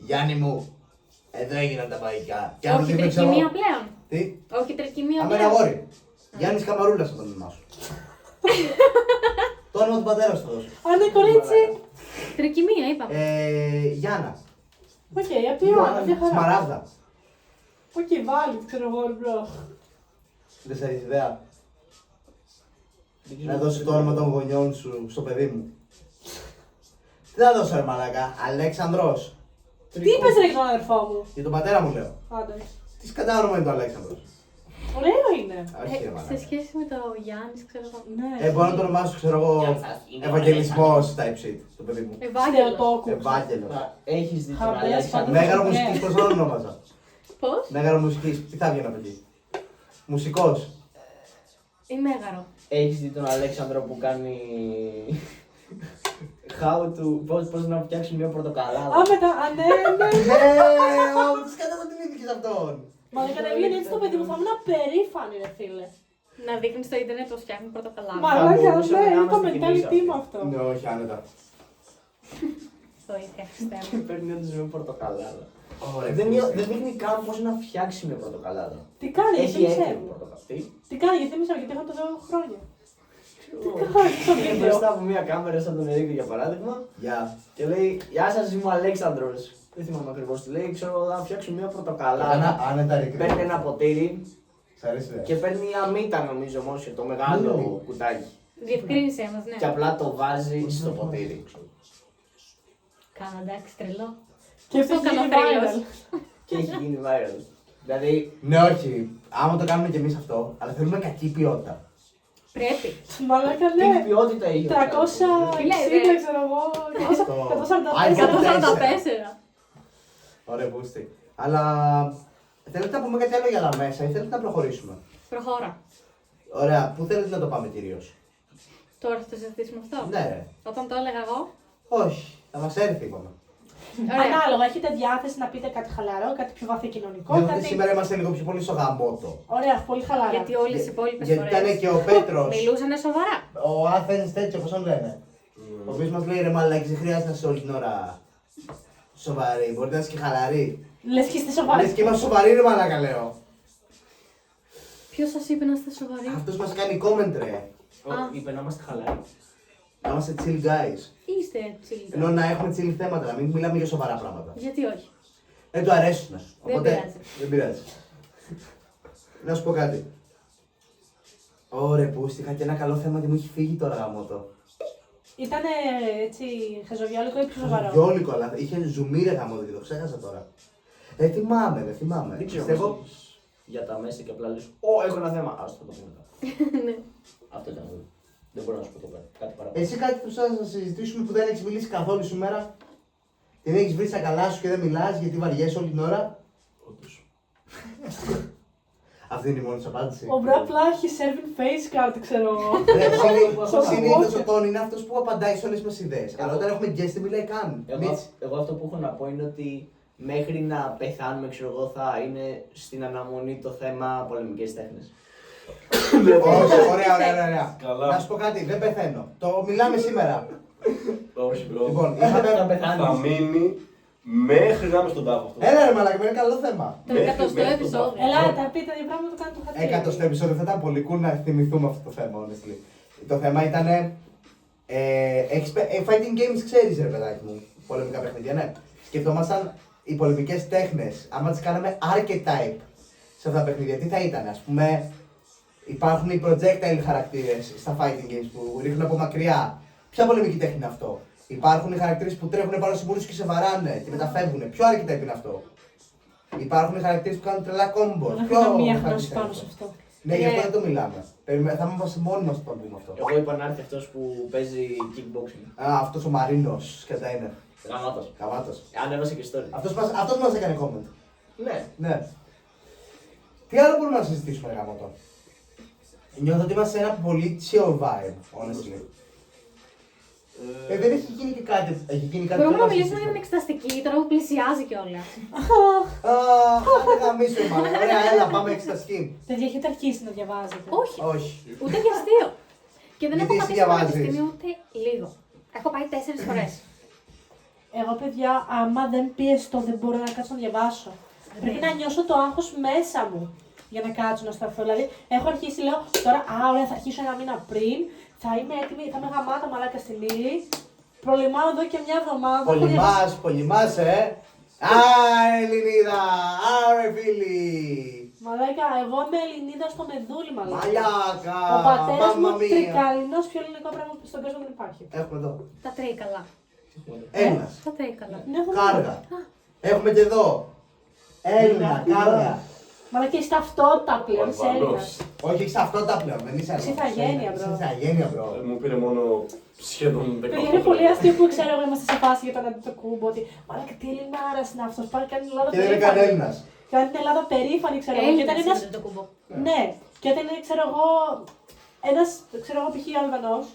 Γιάννη μου, εδώ έγιναν τα μαγικά. Και Όχι τρικυμία πλέον. Τι? Όχι τρικυμία Άμα είναι πλέον. αγόρι. Γιάννης Καμαρούλας από το όνομά σου. Το όνομα του πατέρα σου θα δώσω. Αν είναι κορίτσι. Τρικυμία είπαμε. Γιάννα. Οκ, απ' τη Ιωάννα, μια χαρά. Σμαράγδα. Οκ, βάλει, ξέρω εγώ, μπρο. Δεν σε έχεις ιδέα. Να δώσει το όνομα των γονιών σου στο παιδί μου. Τι θα δώσω ρε μαλάκα, Αλέξανδρος. Τι είπες ρε για τον αδερφό μου. Για τον πατέρα μου λέω. Άντε. Τι σκατά όνομα είναι το Αλέξανδρος. Ωραίο είναι. Όχι ρε Σε μαλάκα. σχέση με το Γιάννη, ξέρω εγώ. Ναι. Μπορώ να το ονομάσω, ξέρω εγώ, Ευαγγελισμός type shit, το παιδί μου. Ευάγγελος. Θεοτόκου. Ευάγγελος. Έχεις δει τον Χαμπές, Αλέξανδρο. πάντως. Μέγαρο Ναι. μουσικής, πώς θα το ονόμαζα. Πώς? Μέγαρο μουσικής, τι θα βγαίνει από εκεί. Μουσικός. Ή Μέγαρο. Έχεις δει τον Αλέξανδρο που κάνει... How to... Πώς να φτιάξει μια πορτοκαλάδα. Α, μετά, ναι. Τι σκατά το θυμήθηκες αυτόν. Μα δεν κατεβαίνει έτσι το παιδί μου, θα ήμουν περήφανη ρε φίλε. Να δείχνει στο ίντερνετ πως φτιάχνει πορτοκαλάδα. Μαλάκα, μπορούσαμε ναι, να είναι το είμαστε κι εμείς mentality αυτοί. μου αυτό. Ναι, όχι, άνετα. Βοήθεια, Χριστέ μου. Παίρνει όντως μια πορτοκαλάδα. Ωραία. Δεν δείχνει καν πώς να φτιάξει μια πορτοκαλάδα. Τι κάνει, Έχει γιατί έτοιμη ξέρω. πορτοκαλάδα. Τι κάνει, γιατί μισό, γιατί έχω το 2 χρόνια. Τι κάνει στο Είναι βίντεο. μπροστά από μια κάμερα σαν τον Ερίκο για παράδειγμα Γεια. και λέει Γεια σας, είμαι ο Αλέξανδρος. Δεν θυμάμαι ακριβώς τι λέει. Ξέρω εγώ να φτιάξω μια πορτοκαλάδα. Άνετα ρε. Παίρνει ένα ποτήρι Σ' αρέσει ρε. και παίρνει μια μύτα νομίζω όμως, το μεγάλο κουτάκι. Διευκρίνησέ μας, ναι. Και απλά το βάζει στο ποτήρι. Κάνω εντάξει, τρελό. Και αυτό Αυτό κάνει κάνω τρέλος. viral. Και έχει γίνει viral. Δηλαδή, Ναι, όχι. Άμα το κάνουμε κι εμείς αυτό, αλλά θέλουμε κακή ποιότητα. Πρέπει. Μαλάκα, τι ναι. ποιότητα έχει. 360, ξέρω εγώ, 144. 144. Ωραία, πούστη. Αλλά θέλετε να πούμε κάτι άλλο για τα μέσα ή θέλετε να προχωρήσουμε. Προχώρα. Ωραία, πού θέλετε να το πάμε κυρίως. Τώρα θα το συζητήσουμε αυτό. Ναι, ρε. Όταν το έλεγα εγώ. Όχι, θα μας έρθει είπαμε. Ωραία. Ανάλογα, έχετε διάθεση να πείτε κάτι χαλαρό, κάτι πιο βαθύ κοινωνικό. Διότι Κάτι... σήμερα είμαστε λίγο πιο πολύ στο γαμότο. Ωραία, πολύ χαλαρά. Γιατί όλες οι υπόλοιπες Γιατί φορές ήταν και ο Πέτρος, μιλούσανε σοβαρά. ο Athens τέτοιο, πώς τον λένε. Ο οποίος μας λέει ρε μαλάκι, δεν χρειάζεται να είσαι όλη την ώρα σοβαρή, μπορείτε να είσαι και χαλαροί. Λες και είστε σοβαροί. Λες και είμαστε σοβαροί ρε μαλάκα λέω. Ποιος σας είπε να είστε σοβαροί? Αυτός μας κάνει comment ρε. Είπε να είμαστε χαλαροί. Να είμαστε chill guys. Είστε chill. Ενώ να έχουμε chill θέματα, να μην μιλάμε για σοβαρά πράγματα. Γιατί όχι. Δεν του αρέσουν. Οπότε πειράζει. δεν πειράζει. Να σου πω κάτι. Ωραία, πούστη, είχα και ένα καλό θέμα και μου έχει φύγει τώρα γαμώτο. Ήτανε έτσι χαζοβιόλικο ή πιο σοβαρό. Γιόλικο, αλλά είχε ζουμί ρε γαμώτο και το ξέχασα τώρα. Δεν θυμάμαι. Δεν ξέρω Πιστεύω. πώς έχεις για τα μέσα και απλά λες Ω, έχω ένα θέμα. Ας το πούμε μετά. Ναι. Αυτό ήταν. Δεν μπορώ να σου πω το κάτι παραπάνω. Εσύ κάτι που θα να συζητήσουμε που δεν έχει μιλήσει καθόλου σήμερα. Δεν έχει βρει στα καλά σου και δεν μιλά γιατί βαριέσαι όλη την ώρα. Όντως. Αυτή είναι η μόνη σου απάντηση. Ο Μπρα απλά έχει serving face card, ξέρω εγώ. Συνήθω ο Τόνι είναι αυτό που απαντάει σε όλε μα ιδέε. Αλλά όταν έχουμε guest δεν μιλάει καν. Εγώ αυτό που έχω να πω είναι ότι μέχρι να πεθάνουμε, ξέρω εγώ, θα είναι στην αναμονή το θέμα πολεμικές τέχνες. Όχι, ωραία. Καλά. Να σου πω κάτι, δεν πεθαίνω. Το μιλάμε σήμερα. Όχι, bro. Λοιπόν, Θα είχαμε. Θα πεθάνεις. μείνει μέχρι να είμαι στον τάφο αυτό. Έλα ρε μαλάκα, είναι καλό θέμα. Το Μέχρι- 100ο μέχρι τον επεισόδιο. τάφο. Ελάτε, τα πείτε δύο πράγματα που κάνουν το χατήρι. Εκατοστό επεισόδιο θα ήταν πολύ cool να θυμηθούμε αυτό το θέμα, honestly. Το θέμα ήταν. Fighting games ξέρεις ρε παιδάκι μου. Πολεμικά παιχνίδια, ναι. Σκεφτόμασταν οι πολεμικές τέχνες. Άμα τις κάναμε archetype σε αυτά τα παιχνίδια, τι θα ήταν, ας πούμε. Υπάρχουν οι projectile χαρακτήρες στα fighting games που ρίχνουν από μακριά. Ποια πολεμική τέχνη είναι αυτό. Υπάρχουν οι χαρακτήρες που τρέχουν πάνω στους μπουρούς και σε βαράνε και μεταφεύγουν. Ποιο archetype είναι αυτό. Υπάρχουν οι χαρακτήρες που κάνουν τρελά combos. Δεν Ποιο έχω καμία archetype γνώση είναι πάνω αυτό? σε αυτό. Ναι, γι' αυτό δεν το μιλάμε. Θα είμαστε μόνοι μας που θα πούμε αυτό. Εγώ είπα να έρθει αυτός που παίζει kickboxing. Α, αυτός ο Μαρίνος κατά είναι. Γαμάτος. Καβάτος. Ανέβασε και story. Αυτός μας έκανε comment. Ναι. Ναι. Τι άλλο μπορούμε να συζητήσουμε, γαμώτο. Νιώθω ότι είμαστε σε ένα πολύ chill vibe, honestly. Δεν έχει γίνει και κάτι. Έχει γίνει κάτι. Μπορούμε να που μιλήσουμε για την συζητήσουμε. εξεταστική, τώρα που πλησιάζει κιόλα. Άντε γαμίσου, μάλλον. Ωραία, έλα, πάμε εξεταστική. Παιδιά, έχετε αρχίσει να διαβάζετε. Όχι, Όχι. ούτε για αστείο. Και δεν Γιατί έχω εσύ πατήσει στο διαβάζεις. πανεπιστήμιο ούτε λίγο. Έχω πάει 4 φορές. Εγώ, παιδιά, άμα δεν πιεστώ, δεν μπορώ να κάτσω να διαβάσω. Πρέπει να νιώσω το άγχος μέσα μου για να κάτσω να σταθώ. Δηλαδή, έχω αρχίσει, λέω τώρα, ωραία, θα αρχίσω ένα μήνα πριν, θα είμαι έτοιμη, θα είμαι γαμάτα μαλάκα στην ύλη. Προλυμάω εδώ και μια εβδομάδα. Πολυμάς, Α, Ελληνίδα! Άρε φίλοι! Μαλάκα, εγώ είμαι Ελληνίδα στο μεδούλι, μαλάκα. Μαλάκα! Ο πατέρας μου Μάμμα μία. τρικαλινός, πιο ελληνικό πράγμα στον κόσμο δεν υπάρχει. Έχουμε εδώ. Τα τρίκαλα. Έλληνας. Τα τρίκαλα. Ναι, έχω Κάργα. Έχουμε και εδώ. Έλληνα, κάργα. Μαλάκα, είσαι ταυτότητα πλέον, είσαι Αλβανός. Έλληνας. Όχι, έχεις ταυτότητα πλέον, δεν είσαι Έλληνας. Ηθαγένεια, bro. Είσαι ηθαγένεια, bro. Μου πήρε μόνο σχεδόν 18 Παιδιά, είναι πολύ αστείο που ξέρω εγώ είμαστε σε φάση για τον Αντιτοκούμπο ότι μαλάκα τι Ελληνάρας είναι αυτός, πάει κάνει την Ελλάδα Και δεν είναι καν περήφανη. Έλληνας. Κάνει την Ελλάδα περήφανη, ξέρω εγώ. Και όταν Έλληνας ένας... είναι το κουμπό. Ναι, και όταν είναι, ξέρω εγώ, ένας, ξέρω εγώ, π.χ. Αλβανός,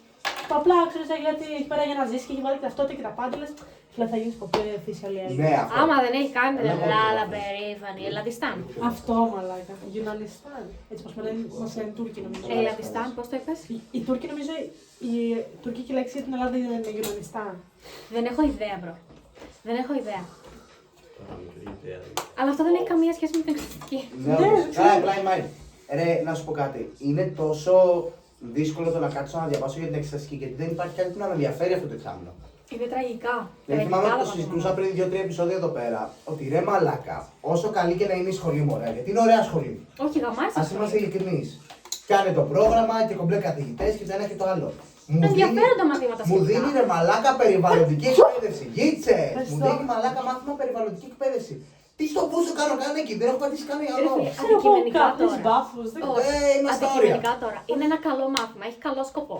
που απλά ξέρεις γιατί εκεί πέρα για να ζήσει και έχει βάλει και ταυτότητα και τα πάντα, λες, φίλε, θα γίνεις ποτέ official Έλληνα. Ναι, αυτό. Άμα δεν έχει κάνει την Δεν έχω Ελλάδα δει. περήφανη, Ελλαδιστάν. Αυτό μαλάκα. Γιουνανιστάν. Έτσι πως μας λένε Τούρκοι νομίζω. Ελλαδιστάν, πώς το είπες? Οι Τούρκοι νομίζω, η τουρκική λέξη για την Ελλάδα είναι Γιουνανιστάν. Δεν έχω ιδέα, μπρο. Δεν έχω ιδέα. Μικρή ιδέα. Αλλά αυτό δεν έχει καμία σχέση με την εξωτική. Ναι, όντως. Καλά, mind. Ρε, να σου πω κάτι. Είναι τόσο δύσκολο το να κάτσω να διαβάσω για την εξεταστική, γιατί δεν υπάρχει κάτι που να με ενδιαφέρει αυτό το εξάμεινο. Είναι τραγικά. Δεν θυμάμαι Τραγικά ότι το τα συζητούσα πράγματα. πριν 2-3 επεισόδια εδώ πέρα. Ότι ρε μαλάκα, όσο καλή και να είναι η σχολή μου, ωραία, γιατί είναι ωραία σχολή. Όχι, γαμάει. Α είμαστε ειλικρινεί. Κάνε το πρόγραμμα και κομπλέ καθηγητέ και το ένα και το άλλο. Μου Ενδιαφέροντα μαθήματα μου σχετικά. δίνει ρε μαλάκα περιβαλλοντική εκπαίδευση. Γίτσε! Μου Ευχαριστώ. δίνει μαλάκα μάθημα περιβαλλοντική εκπαίδευση. Τι στο πούσο κάνω εκεί, δεν έχω πατήσει καν Ρε άλλο. φίλε, Ξέρω εγώ αντικειμενικά κάποιες τώρα. μπάφους, δεν ξέρω. Όχι, είμαστε αντικειμενικά τώρα. Είναι ένα καλό μάθημα, έχει καλό σκοπό.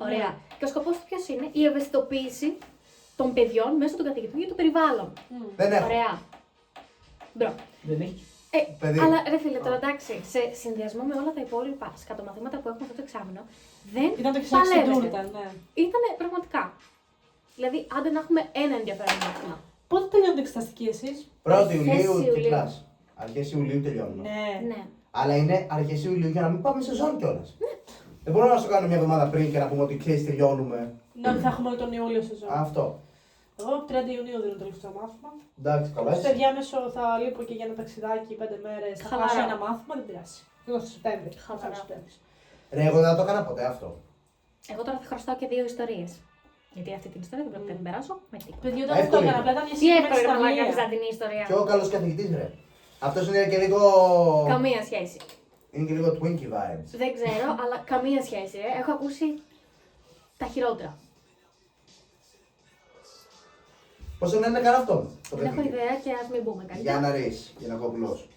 Ωραία. Και ο σκοπός του ποιος είναι? Η ευαισθητοποίηση των παιδιών μέσω των καθηγητών για το περιβάλλον. Δεν έχω. Ωραία. Μπρο. Δεν έχει. Παιδί. Αλλά ρε φίλε, τώρα εντάξει, σε συνδυασμό με όλα τα υπόλοιπα σκατομαθήματα που έχουμε αυτό το εξάμηνο, δεν Ήταν το ξεχάσει στην παλεύεται. τούρτα, ναι. Ήτανε πραγματικά. Δηλαδή, άντε να έχουμε ένα ενδιαφέρον μάθημα. Πότε τελειώνετε εξεταστική εσείς? 1η Αρχές Ιουλίου Ιουλίου. κυκλάς. Αρχές Ιουλίου τελειώνουμε. Ναι. Ναι. Αλλά είναι αρχές Ιουλίου για να μην πάμε σε ζώνη κιόλας. Δεν μπορούμε να σου κάνουμε μια εβδομάδα πριν και να πούμε ότι ξέρεις τελειώνουμε. Ναι, ότι θα έχουμε τον Ιούλιο σε ζωή. Αυτό. Εγώ 30 Ιουνίου δίνω το τελευταίο μάθημα. Εντάξει, καλά. Στο διάμεσο θα λείπω και για ένα ταξιδάκι 5 μέρες. Θα Χαλαρά. χάσω ένα μάθημα, δεν πειράζει. Εγώ στο Σεπτέμβρη. Χαλαρά. Στο Σεπτέμβρη. Ρε, εγώ δεν θα το έκανα ποτέ αυτό. Εγώ τώρα θα χρωστάω και 2 ιστορίες. Γιατί αυτή την ιστορία δεν πρόκειται να την περάσω με τίποτα. Παιδιά, όταν δεν το Εύκολο έκανα, είναι. απλά ήταν μια Τι συγκεκριμένη εύκολο να ιστορία. βυζαντινή ιστορία. Πιο καλός καθηγητής, ρε. Αυτός είναι και λίγο. Καμία σχέση. Είναι και λίγο Twinkie vibes. Δεν ξέρω, αλλά καμία σχέση. Έχω ακούσει τα χειρότερα. Πώς τον λένε καν αυτό. Το Δεν έχω παιδί. ιδέα και ας μην πούμε κάτι. Γιάννα Ρης, Γιανακόπουλος.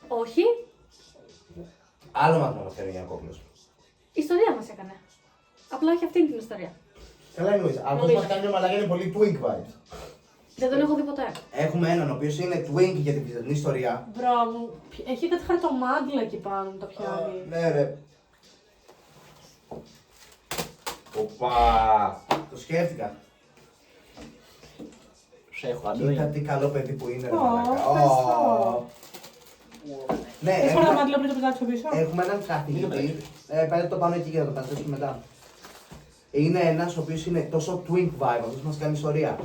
Όχι, Άλλο μάθημα μας κάνει ο Γιανακόπουλος. ιστορία μας έκανε. Απλά όχι αυτή την ιστορία. Καλά εννοείς. Αυτός Νομίζω. μας κάνει ο μαλάκα είναι πολύ Twink vibes. Δεν τον έχω δει ποτέ. Έχουμε έναν ο οποίος είναι Twink για την βυζαντινή ιστορία. Μπρο μου, έχει κάτι χαρτομάτιλα εκεί πάνω το πιάνει. Ναι, ρε. Οπα! Το σκέφτηκα. Σε έχω Κοίτα Αντώνη. τι καλό παιδί που είναι, ρε Ω, μαλάκα. ευχαριστώ. Ναι, Έχεις έχουμε- χαρτομάτιλα πριν το πετάξω πίσω. Έχουμε έναν καθηγητή. Πέρα το πάνω εκεί και να το πατήσουμε μετά. Είναι ένας ο οποίος είναι τόσο twink vibe, αυτός μας κάνει ιστορία.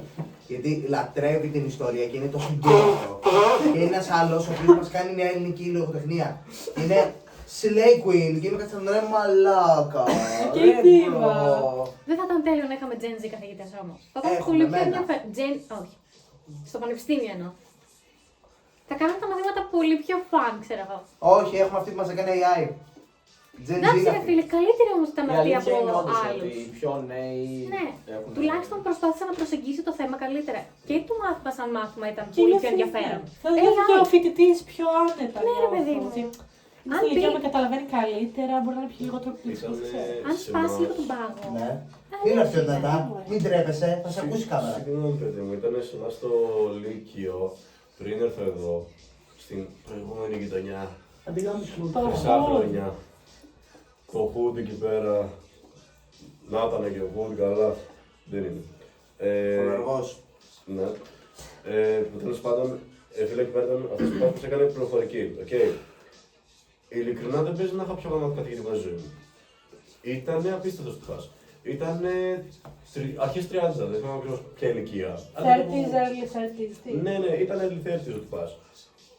Γιατί λατρεύει την ιστορία και είναι τόσο γκέιστο. Και είναι ένας άλλος ο οποίος μας κάνει μια ελληνική λογοτεχνία. Είναι Slay Queen και είμαι καθόλου ρε μαλάκα. Και Ρε, η Δίβα. bro. Δεν θα ήταν τέλειο να είχαμε Gen Z καθηγητές όμως. Θα ήταν Έχουμε πολύ πιο μένα. ενδιαφέρον. Όχι. Στο πανεπιστήμιο εννοώ. Θα κάνουμε τα μαθήματα πολύ πιο fun, ξέρω εγώ. Όχι, έχουμε αυτή που μας έκανε AI. Gen Z Εντάξει, είναι ρε αυτή. φίλε, καλύτερη όμως ήταν Η αυτή αλήθεια είναι από όντως άλλους. ότι οι πιο νέοι Ναι, έχουν- τουλάχιστον προσπάθησε να προσεγγίσει το θέμα καλύτερα. Και το μάθημα σαν μάθημα ήταν Και πολύ είναι πιο ενδιαφέρον. Θα νιώθει και AI. ο φοιτητής πιο άνετα. Ναι, ρε νιώθω, παιδί μου. ότι Είναι στην ηλικία που με καταλαβαίνει καλύτερα, μπορεί να είναι πιο λιγότερο πληθυσμό. Αν σπάσει λίγο τον πάγο. Ναι. Τι είναι αυτό, Νατά, μην τρέπεσαι, θα σε ακούσει η κάμερα. Συγγνώμη, παιδί μου, ήταν σε εμάς στο Λύκειο πριν έρθω εδώ, στην προηγούμενη γειτονιά. Χρυσά χρόνια. Το Hood εκεί πέρα. Να ήταν και ο Hood, καλά. Δεν είναι. Χολαργός. Ναι. Τέλος πάντων, φίλε, εκεί πέρα ήταν αυτός που μας έκανε πληροφορική. Okay. Ειλικρινά δεν παίζει να είχα πιο γραμματικά καθηγητή στη ζωή μου. Ήτανε απίστευτος τυπάς. Ήτανε αρχές 30, δεν θυμάμαι ακριβώς ποια ηλικία. 30s, early 30s, τι. Ναι, ήταν early 30s ο τυπάς.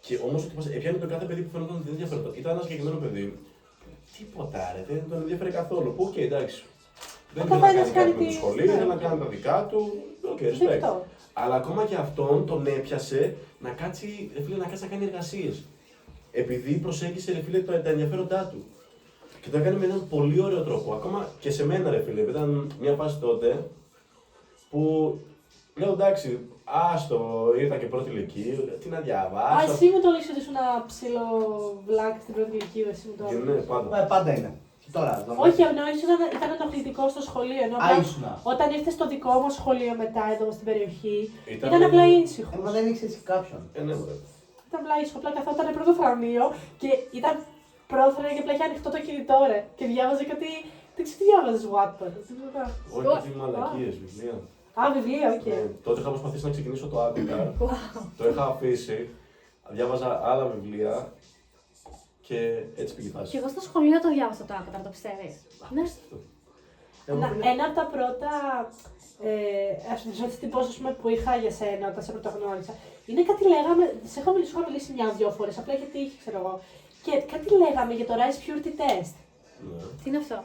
Και όμως ο τυπάς έπιανε το κάθε παιδί που φαίνονταν ότι δεν ενδιαφέρονταν. Ήταν ένα συγκεκριμένο παιδί. Τίποτα ρε, δεν τον ενδιαφέρει καθόλου. Που οκ, εντάξει. Δεν ήθελε να κάνει κάτι με το σχολείο, ήθελε να κάνει τα δικά του. Οκ, respect. Αλλά ακόμα και αυτόν τον έπιασε να κάτσει, ρε φίλε, να κάνει εργασίες. Επειδή προσέγγισε, ρε φίλε, τα ενδιαφέροντά του. Και το έκανε με έναν πολύ ωραίο τρόπο. Ακόμα και σε μένα, ρε φίλε, ήταν μια φάση τότε που λέω εντάξει, άστο, ήρθα και πρώτη ηλικίου, τι να διαβάσω. Α, εσύ μου το λύσεις ότι ήσουν ένα ψηλό βλάκ στην πρώτη ηλικίου, εσύ μου το λύσεις. Ναι, πάντα. Πάντα είναι. Τώρα, Όχι, εννοείς ήταν ενοχλητικό στο σχολείο. Ενώ όταν ήρθε στο δικό μου σχολείο μετά εδώ στην περιοχή, ήταν απλά ήσυχο. Μα δεν ήξερε κάποιον. Ναι, μωρέ. Ήταν απλά ήσυχο, απλά καθόταν πρώτο φρανείο και ήταν πρώτο φρανείο και απλά είχε ανοιχτό το κινητό ρε. Και διάβαζε κάτι. Δεν ξέρω τι διάβαζε, Wattpad. Όχι, κάτι μαλακίες, βιβλία. Α, βιβλία, οκ. Τότε είχα προσπαθήσει να ξεκινήσω το Avatar. Το είχα αφήσει. Διάβαζα άλλα βιβλία και έτσι πήγε η φάση. Και εγώ στο σχολείο το διάβασα το Avatar, το πιστεύεις. Ναι. Ένα από τα πρώτα εντυπώσεις που είχα για σένα όταν σε πρωτογνώρισα είναι κάτι λέγαμε. Σε έχω μιλήσει μια-δυο φορές, απλά γιατί είχε, ξέρω εγώ. Και κάτι λέγαμε για το Rice Purity Test. Ναι. Τι είναι αυτό?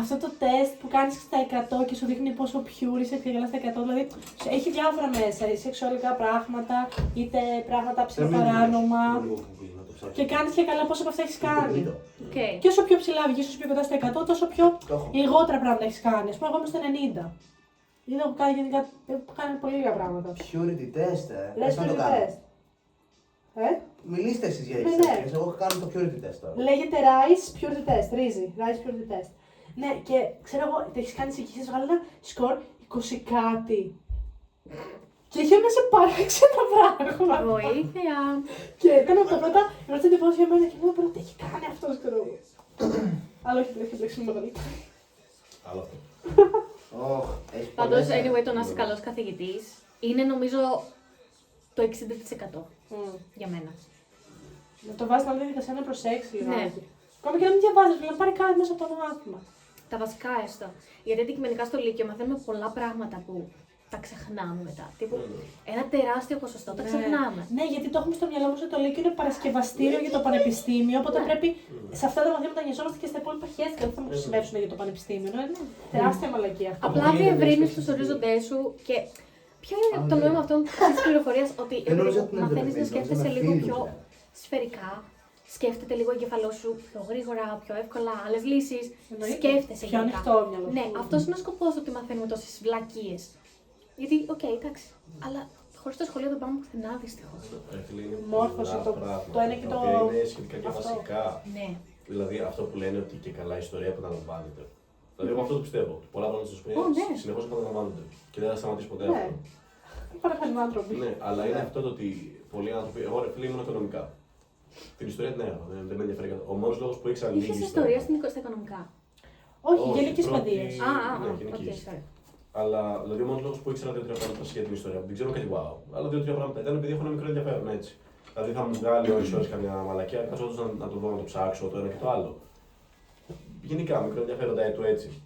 Αυτό το τεστ που κάνεις στα 100 και σου δείχνει πόσο pure είσαι και γελάς στα 100, δηλαδή έχει διάφορα μέσα, σεξουαλικά πράγματα, είτε πράγματα ψηλοπαράνομα. Και κάνεις και καλά πόσο από αυτά έχεις κάνει. Okay. Και όσο πιο ψηλά βγεις, όσο πιο κοντά στο 100, τόσο πιο λιγότερα πράγματα έχεις κάνει. Ας πούμε, εγώ είμαι στο 90. Δεν έχω κάνει γενικά, έχω κάνει πολύ λίγα πράγματα. Purity test, Λες να το purity κάνω. test. Μιλήστε εσείς για Ναι, εξετάσεις, εγώ έχω κάνει το purity test τώρα. Λέγεται Rice Purity Test, ρύζι, Rice Purity Test. Ναι, και ξέρω εγώ, το έχεις κάνει εκεί, έχεις βγάλει ένα σκορ 20 κάτι. Και είχε μέσα παράξενα πράγματα. Βοήθεια. Και ήταν από τα πρώτα, η πρώτη εντυπώση για μένα και λέω πρώτα, τι έχει κάνει αυτός, ξέρω εγώ. Αλλά όχι, δεν έχει μπλέξει με μεγαλύτερο. Άλλο αυτό. Πάντως, anyway, το να είσαι καλός καθηγητής είναι νομίζω το 60% για μένα. Να το βάζεις να δει διαδικασία να προσέξει λίγο. Ναι. Ακόμα και να μην διαβάζεις, να πάρει κάτι μέσα από το μάθημα. Τα βασικά έστω. Γιατί αντικειμενικά στο Λύκειο μαθαίνουμε πολλά πράγματα που τα ξεχνάμε μετά. Τύπου ένα τεράστιο ποσοστό τα ξεχνάμε. Ναι, γιατί το έχουμε στο μυαλό μας ότι το Λύκειο είναι παρασκευαστήριο για το πανεπιστήμιο. Οπότε πρέπει σε αυτά τα μαθήματα να νοιαζόμαστε και στα υπόλοιπα χέρια και δεν θα μου χρησιμεύσουν για το πανεπιστήμιο. Είναι τεράστια μαλακία αυτό. Απλά διευρύνει του ορίζοντέ σου και. Ποιο είναι το νόημα αυτών τη πληροφορία, ότι μαθαίνει να σκέφτεσαι λίγο πιο σφαιρικά. Σκέφτεται λίγο ο εγκεφαλό σου πιο γρήγορα, πιο εύκολα, άλλε λύσει. Σκέφτεσαι πιο ανοιχτό μυαλό. Ναι, αυτό είναι ο σκοπό ότι μαθαίνουμε τόσε βλακίε. Γιατί, οκ, εντάξει, αλλά χωρίς το σχολείο δεν πάμε πουθενά δυστυχώς. Μόρφωση, το ένα και το άλλο. Είναι σχετικά και αυτό. βασικά. Ναι. Δηλαδή αυτό που λένε ότι και καλά η ιστορία επαναλαμβάνεται. Δηλαδή εγώ αυτό το πιστεύω. Πολλά πράγματα στη ιστορία συνεχώς επαναλαμβάνονται. Και δεν θα σταματήσει ποτέ αυτό. Παραπάνω άνθρωποι. Ναι, αλλά είναι αυτό το ότι πολλοί άνθρωποι. Εγώ ρε φίλε ήμουν οικονομικά. Την ιστορία την έγραφα, δεν με ενδιαφέρει καθόλου. Ο μόνος λόγος που ήξερα λίγη Είχες ιστορία στα οικονομικά. Όχι, γενικές παιδείες. Αλλά δηλαδή ο μόνος λόγος που ήξερα 2-3 πράγματα για την ιστορία. Δεν ξέρω κάτι wow. Αλλά 2-3 πράγματα ήταν επειδή έχω ένα μικρό ενδιαφέρον έτσι. Δηλαδή θα μου βγάλει ώρες ώρες καμιά μαλακία, κάτσω να το δω, να το ψάξω το ένα και το άλλο. Γενικά μικρό ενδιαφέροντα του έτσι.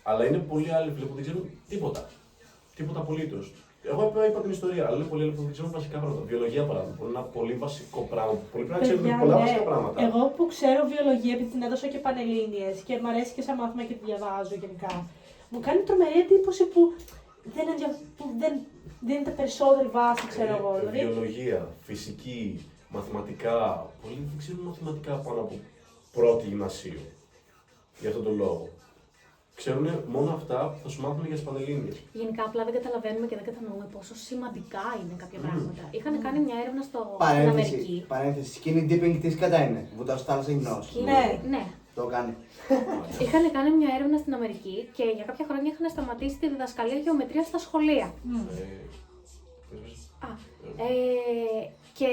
Αλλά είναι πολλοί άλλοι που δεν ξέρουν τίποτα. Τίποτα απολύτως. Εγώ είπα την ιστορία, αλλά είναι πολλοί άλλοι που δεν ξέρουν βασικά πράγματα. Βιολογία παράδειγμα. Μπορεί να είναι ένα πολύ βασικό πράγμα. Πολλοί πρέπει να ξέρουν πολλά βασικά πράγματα. Εγώ που ξέρω βιολογία, επειδή την έδωσα και πανελλήνιες και μου αρέσει και σαν μάθημα και τη διαβάζω γενικά. Μου κάνει τρομερή εντύπωση που δεν δίνεται περισσότερη βάση, ξέρω εγώ. Βιολογία, φυσική, μαθηματικά. Πολλοί δεν ξέρουν μαθηματικά πάνω από πρώτη γυμνασίου. Για αυτόν τον λόγο. ξέρουν μόνο αυτά που θα σου μάθουν για τις Πανελλήνιες. Γενικά, απλά δεν καταλαβαίνουμε και δεν κατανοούμε πόσο σημαντικά είναι κάποια πράγματα. Είχαν κάνει μια έρευνα στην Αμερική. Παρένθεση. Skinny dipping τι κατά είναι. Βουτάω στη θάλασσα γυμνός. Ναι. Το κάνει. Είχαν κάνει μια έρευνα στην Αμερική και για κάποια χρόνια είχαν σταματήσει τη διδασκαλία γεωμετρίας στα σχολεία. Και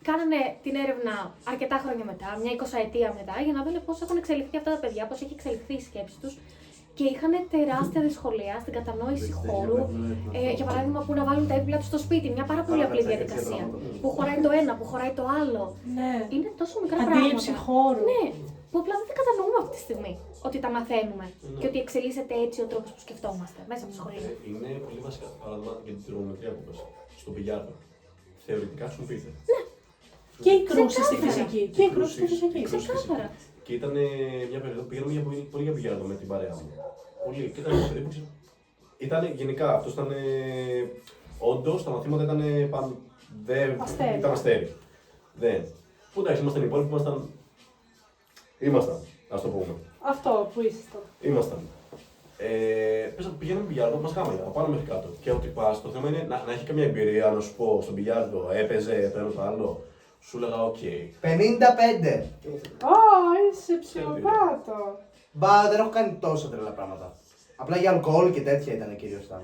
κάνανε την έρευνα αρκετά χρόνια μετά, μια 20ετία μετά, για να δουν πώς έχουν εξελιχθεί αυτά τα παιδιά, πώς έχει εξελιχθεί η σκέψη τους. Και είχαν τεράστια δυσκολία στην κατανόηση χώρου. Για παράδειγμα, που να βάλουν τα έπιπλα του στο σπίτι. Μια πάρα πολύ απλή διαδικασία. Που χωράει το ένα, που χωράει το άλλο. Ναι. Είναι τόσο μικρά πράγματα. Αντίληψη χώρου. Ναι, που απλά δεν τα κατανοούμε αυτή τη στιγμή. Ότι τα μαθαίνουμε. Και ότι εξελίσσεται έτσι ο τρόπος που σκεφτόμαστε μέσα από το σχολείο. Είναι πολύ βασικά παράδειγμα για την τριγωνομετρία που είπες. Στον πιλιάρδο. Θεωρητικά σου πείτε. Και η κρούση στη φυσική. Και η κρούση στη φυσική. Ξεκάθαρα. Και ήταν μια περίοδο που πήγαμε πολύ για πιλιάρδο με την παρέα μου. Πολύ. Και ήταν ένα παιδί που ξέρω. Ήταν γενικά, αυτό ήταν. Όντως τα μαθήματα ήταν. Αστέρι. Ήταν αστέρι. Δεν. Που εντάξει, ήμασταν οι υπόλοιποι που ήμασταν. Ας το πούμε. Αυτό που ήσασταν. Ήμασταν. Πηγαίναμε πιλιάρδο, μας γάμαγε από πάνω μέχρι κάτω. Και ό,τι πας, το θέμα είναι να έχει καμία εμπειρία, να σου πω στον πιλιάρδο, έπαιζε το ένα το άλλο. Σου έλεγα, οκ. 55. Είσαι ψιλοκάτω. Μπα, δεν έχω κάνει τόσο τρελά πράγματα. Απλά για αλκοόλ και τέτοια ήταν κυρίως τα.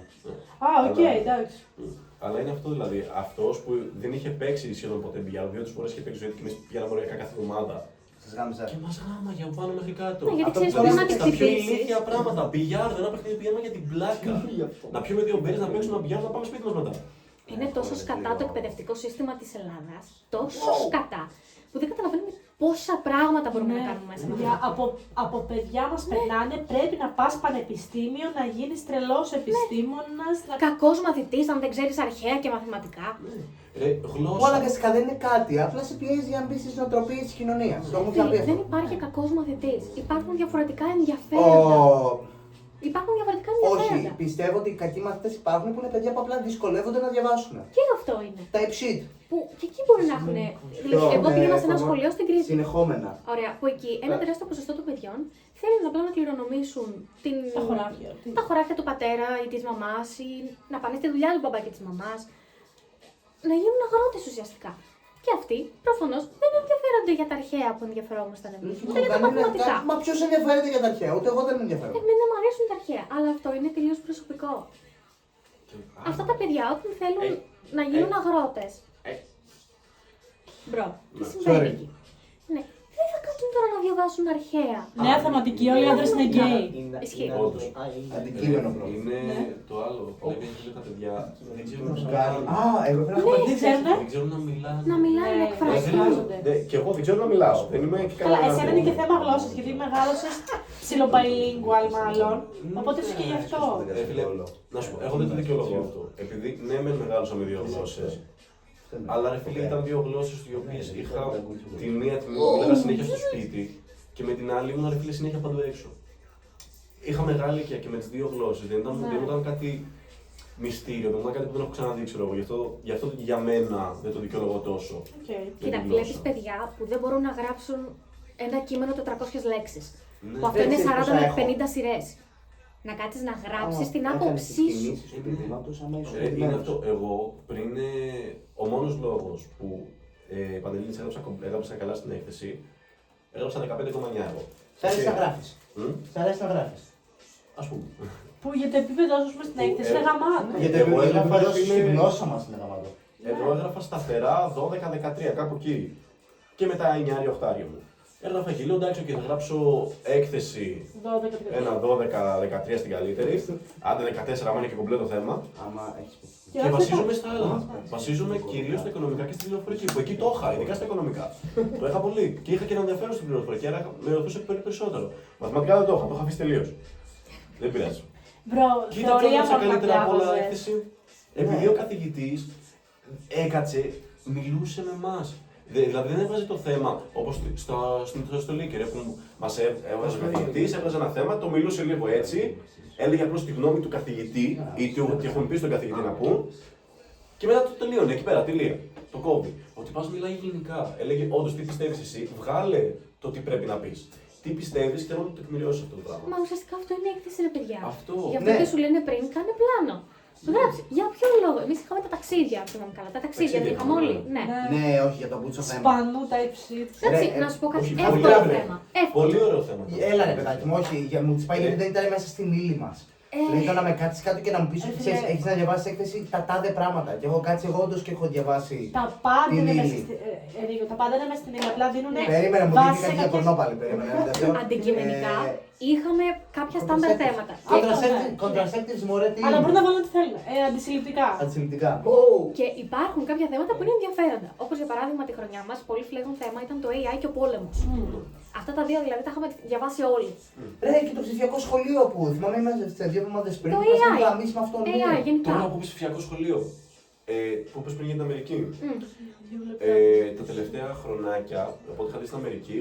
Οκ, εντάξει. Αλλά είναι αυτό δηλαδή. Αυτό που δεν είχε παίξει σχεδόν ποτέ μπιλιάρδο, 2-3 φορές είχε παίξει ζωή του και εμείς πηγαίναμε ωριακά κάθε εβδομάδα. Σας γάμισα. Και μας γάμαγε από πάνω μέχρι κάτω. Ναι, γιατί Αυτό ξέρεις που ότι λέμε να τη Τα πιο χτυπήσεις. ηλίθια πράγματα. Μπιλιάρδο, ένα παιχνίδι πηγαίνουμε για την πλάκα. Να πιούμε 2 μπέρες, να παίξουμε ένα μπιλιάρδο, να πάμε σπίτι μας μετά. Είναι τόσο σκατά το εκπαιδευτικό σύστημα της Ελλάδας, τόσο σκατά, που δεν καταλαβαίνουμε πόσα πράγματα μπορούμε να κάνουμε μέσα από Παιδιά, αυτό. από παιδιά μας περνάνε, πρέπει να πας πανεπιστήμιο, να γίνεις τρελός επιστήμονας. Κακός μαθητής, αν δεν ξέρεις αρχαία και μαθηματικά. Ρε, Που γλώσσα. αναγκαστικά δεν είναι κάτι, απλά σε πιέζει για να μπει στις νοοτροπίες της κοινωνίας. Το έχουμε ξαναπεί Δεν αυτό. υπάρχει κακός μαθητής. Υπάρχουν διαφορετικά ενδιαφέροντα. Υπάρχουν διαφορετικά Όχι, ενδιαφέροντα. πιστεύω ότι οι κακοί μαθητές υπάρχουν που είναι παιδιά που απλά δυσκολεύονται να διαβάσουν. Και αυτό είναι. Τα υψίτ. Που και εκεί μπορεί να έχουν. Δηλαδή, εγώ πήγαινα σε ένα σχολείο στην Κρήτη. Συνεχόμενα. Ωραία, που εκεί ένα τεράστιο ποσοστό των παιδιών θέλουν απλά να κληρονομήσουν τα χωράφια του πατέρα ή της μαμάς ή να πάνε στη δουλειά του μπαμπά και της μαμάς. Να γίνουν αγρότες ουσιαστικά. Και αυτοί προφανώς δεν ενδιαφέρονται για τα αρχαία που ενδιαφερόμασταν εμείς. Ούτε για τα μαθηματικά. Μα ποιος ενδιαφέρεται για τα αρχαία, ούτε εγώ δεν με ενδιαφέρω. Εμένα μου αρέσουν τα αρχαία, αλλά αυτό είναι τελείως προσωπικό. Αυτά τα παιδιά όταν θέλουν να γίνουν αγρότες. Μπρο, τι συμβαίνει εκεί. Ναι, δεν θα κάτσουν τώρα να διαβάσουν αρχαία. Νέα θεματική, όλοι οι άντρες είναι γκέι. Ισχύει. Όντως. Αντικείμενο πρόβλημα. Είναι το άλλο. Πρέπει να είναι τα παιδιά. Δεν ξέρουν να Α, εγώ πρέπει να Δεν ξέρουνε. Δεν ξέρουν να μιλάνε. Να μιλάει, να εκφράζεται. εκφράζονται. Και εγώ δεν ξέρω να μιλάω. Δεν είμαι και Καλά, καλά. εσένα είναι και θέμα γλώσσας, γιατί μεγάλωσες ψιλομπαϊλίνγκουαλ μάλλον. Οπότε ίσως και γι' αυτό. Φίλε, να σου πω, εγώ δεν το δικαιολογώ αυτό. Επειδή ναι, μεν μεγάλωσα με 2 γλώσσες. Αλλά ρε φίλε, ήταν 2 γλώσσες οι οποίες είχα τη μία τη μίλαγα συνέχεια στο σπίτι και με την άλλη ήμουν ρε φίλε συνέχεια παντού έξω. Είχα μεγάλη ηλικία και με τις 2 γλώσσες. Δεν ήταν κάτι μυστήριο, δεν ήταν κάτι που δεν έχω ξαναδεί, ξέρω εγώ. Γι' αυτό για μένα δεν το δικαιολογώ τόσο. Κοίτα, βλέπεις παιδιά που δεν μπορούν να γράψουν ένα κείμενο 400 λέξεις. Ναι. Που αυτό είναι Δεν ξέρεις 40 με πόσα έχω. 50 σειρές. Να κάτσεις να γράψεις την άποψή σου. Είναι αυτό. Εγώ πριν. Ο μόνος λόγος που Πανελλήνιες έγραψα καλά στην έκθεση, έγραψα 15,9 εγώ. Σ' αρέσει να γράφεις. Σ' αρέσει να γράφεις. Ας πούμε. Που για το επίπεδο σου στην έκθεση είναι γαμάτο. Γιατί Εγώ εγώ έγραφα, έγραφα ρε φίλε, στη γλώσσα μας είναι γαμάτο. Εγώ έγραφα σταθερά 12-13, κάπου εκεί. Και μετά 9-8 μου. Έγραφα εκεί, λέω εντάξει, και θα γράψω έκθεση 12. ένα 12-13 στην καλύτερη. Άντε 14, άμα είναι και κομπλέ το θέμα. Άμα έχεις πει. Και βασίζομαι στα άλλα. Βασίζομαι κυρίως στα οικονομικά και στη πληροφορική. Που εκεί το είχα, ειδικά στα οικονομικά. Το είχα πολύ. Και είχα και ένα ενδιαφέρον στην πληροφορική, άρα με ρωτούσε πολύ περισσότερο. Μαθηματικά δεν το είχα, το είχα αφήσει τελείως. Δεν πειράζει. Μπρο, Κοίτα θεωρία τώρα καλύτερα από όλα μαθηματικά έκθεση. Επειδή ο καθηγητής έκατσε, μιλούσε με εμάς. Δηλαδή δεν έβαζε το θέμα όπως στο Λίκερ που μας έβαζε ο καθηγητής, έβαζε ένα θέμα, το μιλούσε λίγο έτσι, έλεγε απλώς τη γνώμη του καθηγητή ή τι έχουν πει στον καθηγητή να πούν και μετά το τελείωνε εκεί πέρα, τελεία. Το κόβει. Ο τυπάς μιλάει γενικά. Έλεγε όντως τι πιστεύεις εσύ, βγάλε το τι πρέπει να πεις. τι πιστεύεις και να το τεκμηριώσεις αυτό το πράγμα. Μα ουσιαστικά αυτό είναι έκθεση, ρε παιδιά. Αυτό. Γι' αυτό Ναι. και σου λένε πριν, κάνε πλάνο. Το γράψει. Για ποιο λόγο. Εμείς είχαμε τα ταξίδια, αν θυμάμαι καλά. Τα ταξίδια δεν είχαμε όλοι. Ναι. Ναι, όχι για το μπούτσο θέμα. Σπανού type shit. Εντάξει, Ρε, να σου πω κάτι όχι, εύκολο πολύ ωραίο. θέμα. Εύκολο. Πολύ ωραίο θέμα. Έλα ρε παιδάκι μου, όχι, μου τις πάει γιατί δεν ήταν μέσα στην ύλη μας. Δηλαδή το να με κάτσεις κάτω και να μου πεις ότι ξέρεις, έχεις να διαβάσεις έκθεση τα τάδε πράγματα. Και έχω κάτσει εγώ όντως και έχω διαβάσει. Τα πάντα είναι Την μέσα ύλη. στην. Ρίγο, τα πάντα είναι μέσα στην ύλη. Απλά δίνουν. Περίμενα, μου βάση δίνει σε κάτι για κάποιες- πορνό πάλι. Περίμενα. Αντικειμενικά είχαμε κάποια στάνταρ θέματα. Contraceptives μωρέ τι. Αλλά μπορούν να βάλουν ό,τι θέλουν. Αντισυλληπτικά. Αντισυλληπτικά. Και υπάρχουν κάποια θέματα που είναι ενδιαφέροντα. Όπως για παράδειγμα τη χρονιά μας, πολύ φλέγον θέμα ήταν το AI και ο πόλεμος. Αυτά τα δύο δηλαδή τα είχαμε διαβάσει όλοι. Ρε και το ψηφιακό σχολείο που θυμάμαι είμαστε σε 2 εβδομάδες πριν. Το μας είχαν AI. γαμίσει με αυτόν. AI γενικά. Τώρα που είπες ψηφιακό σχολείο, που είπες πριν για την Αμερική. Τα τελευταία χρονάκια, από ό,τι είχα δει στην Αμερική,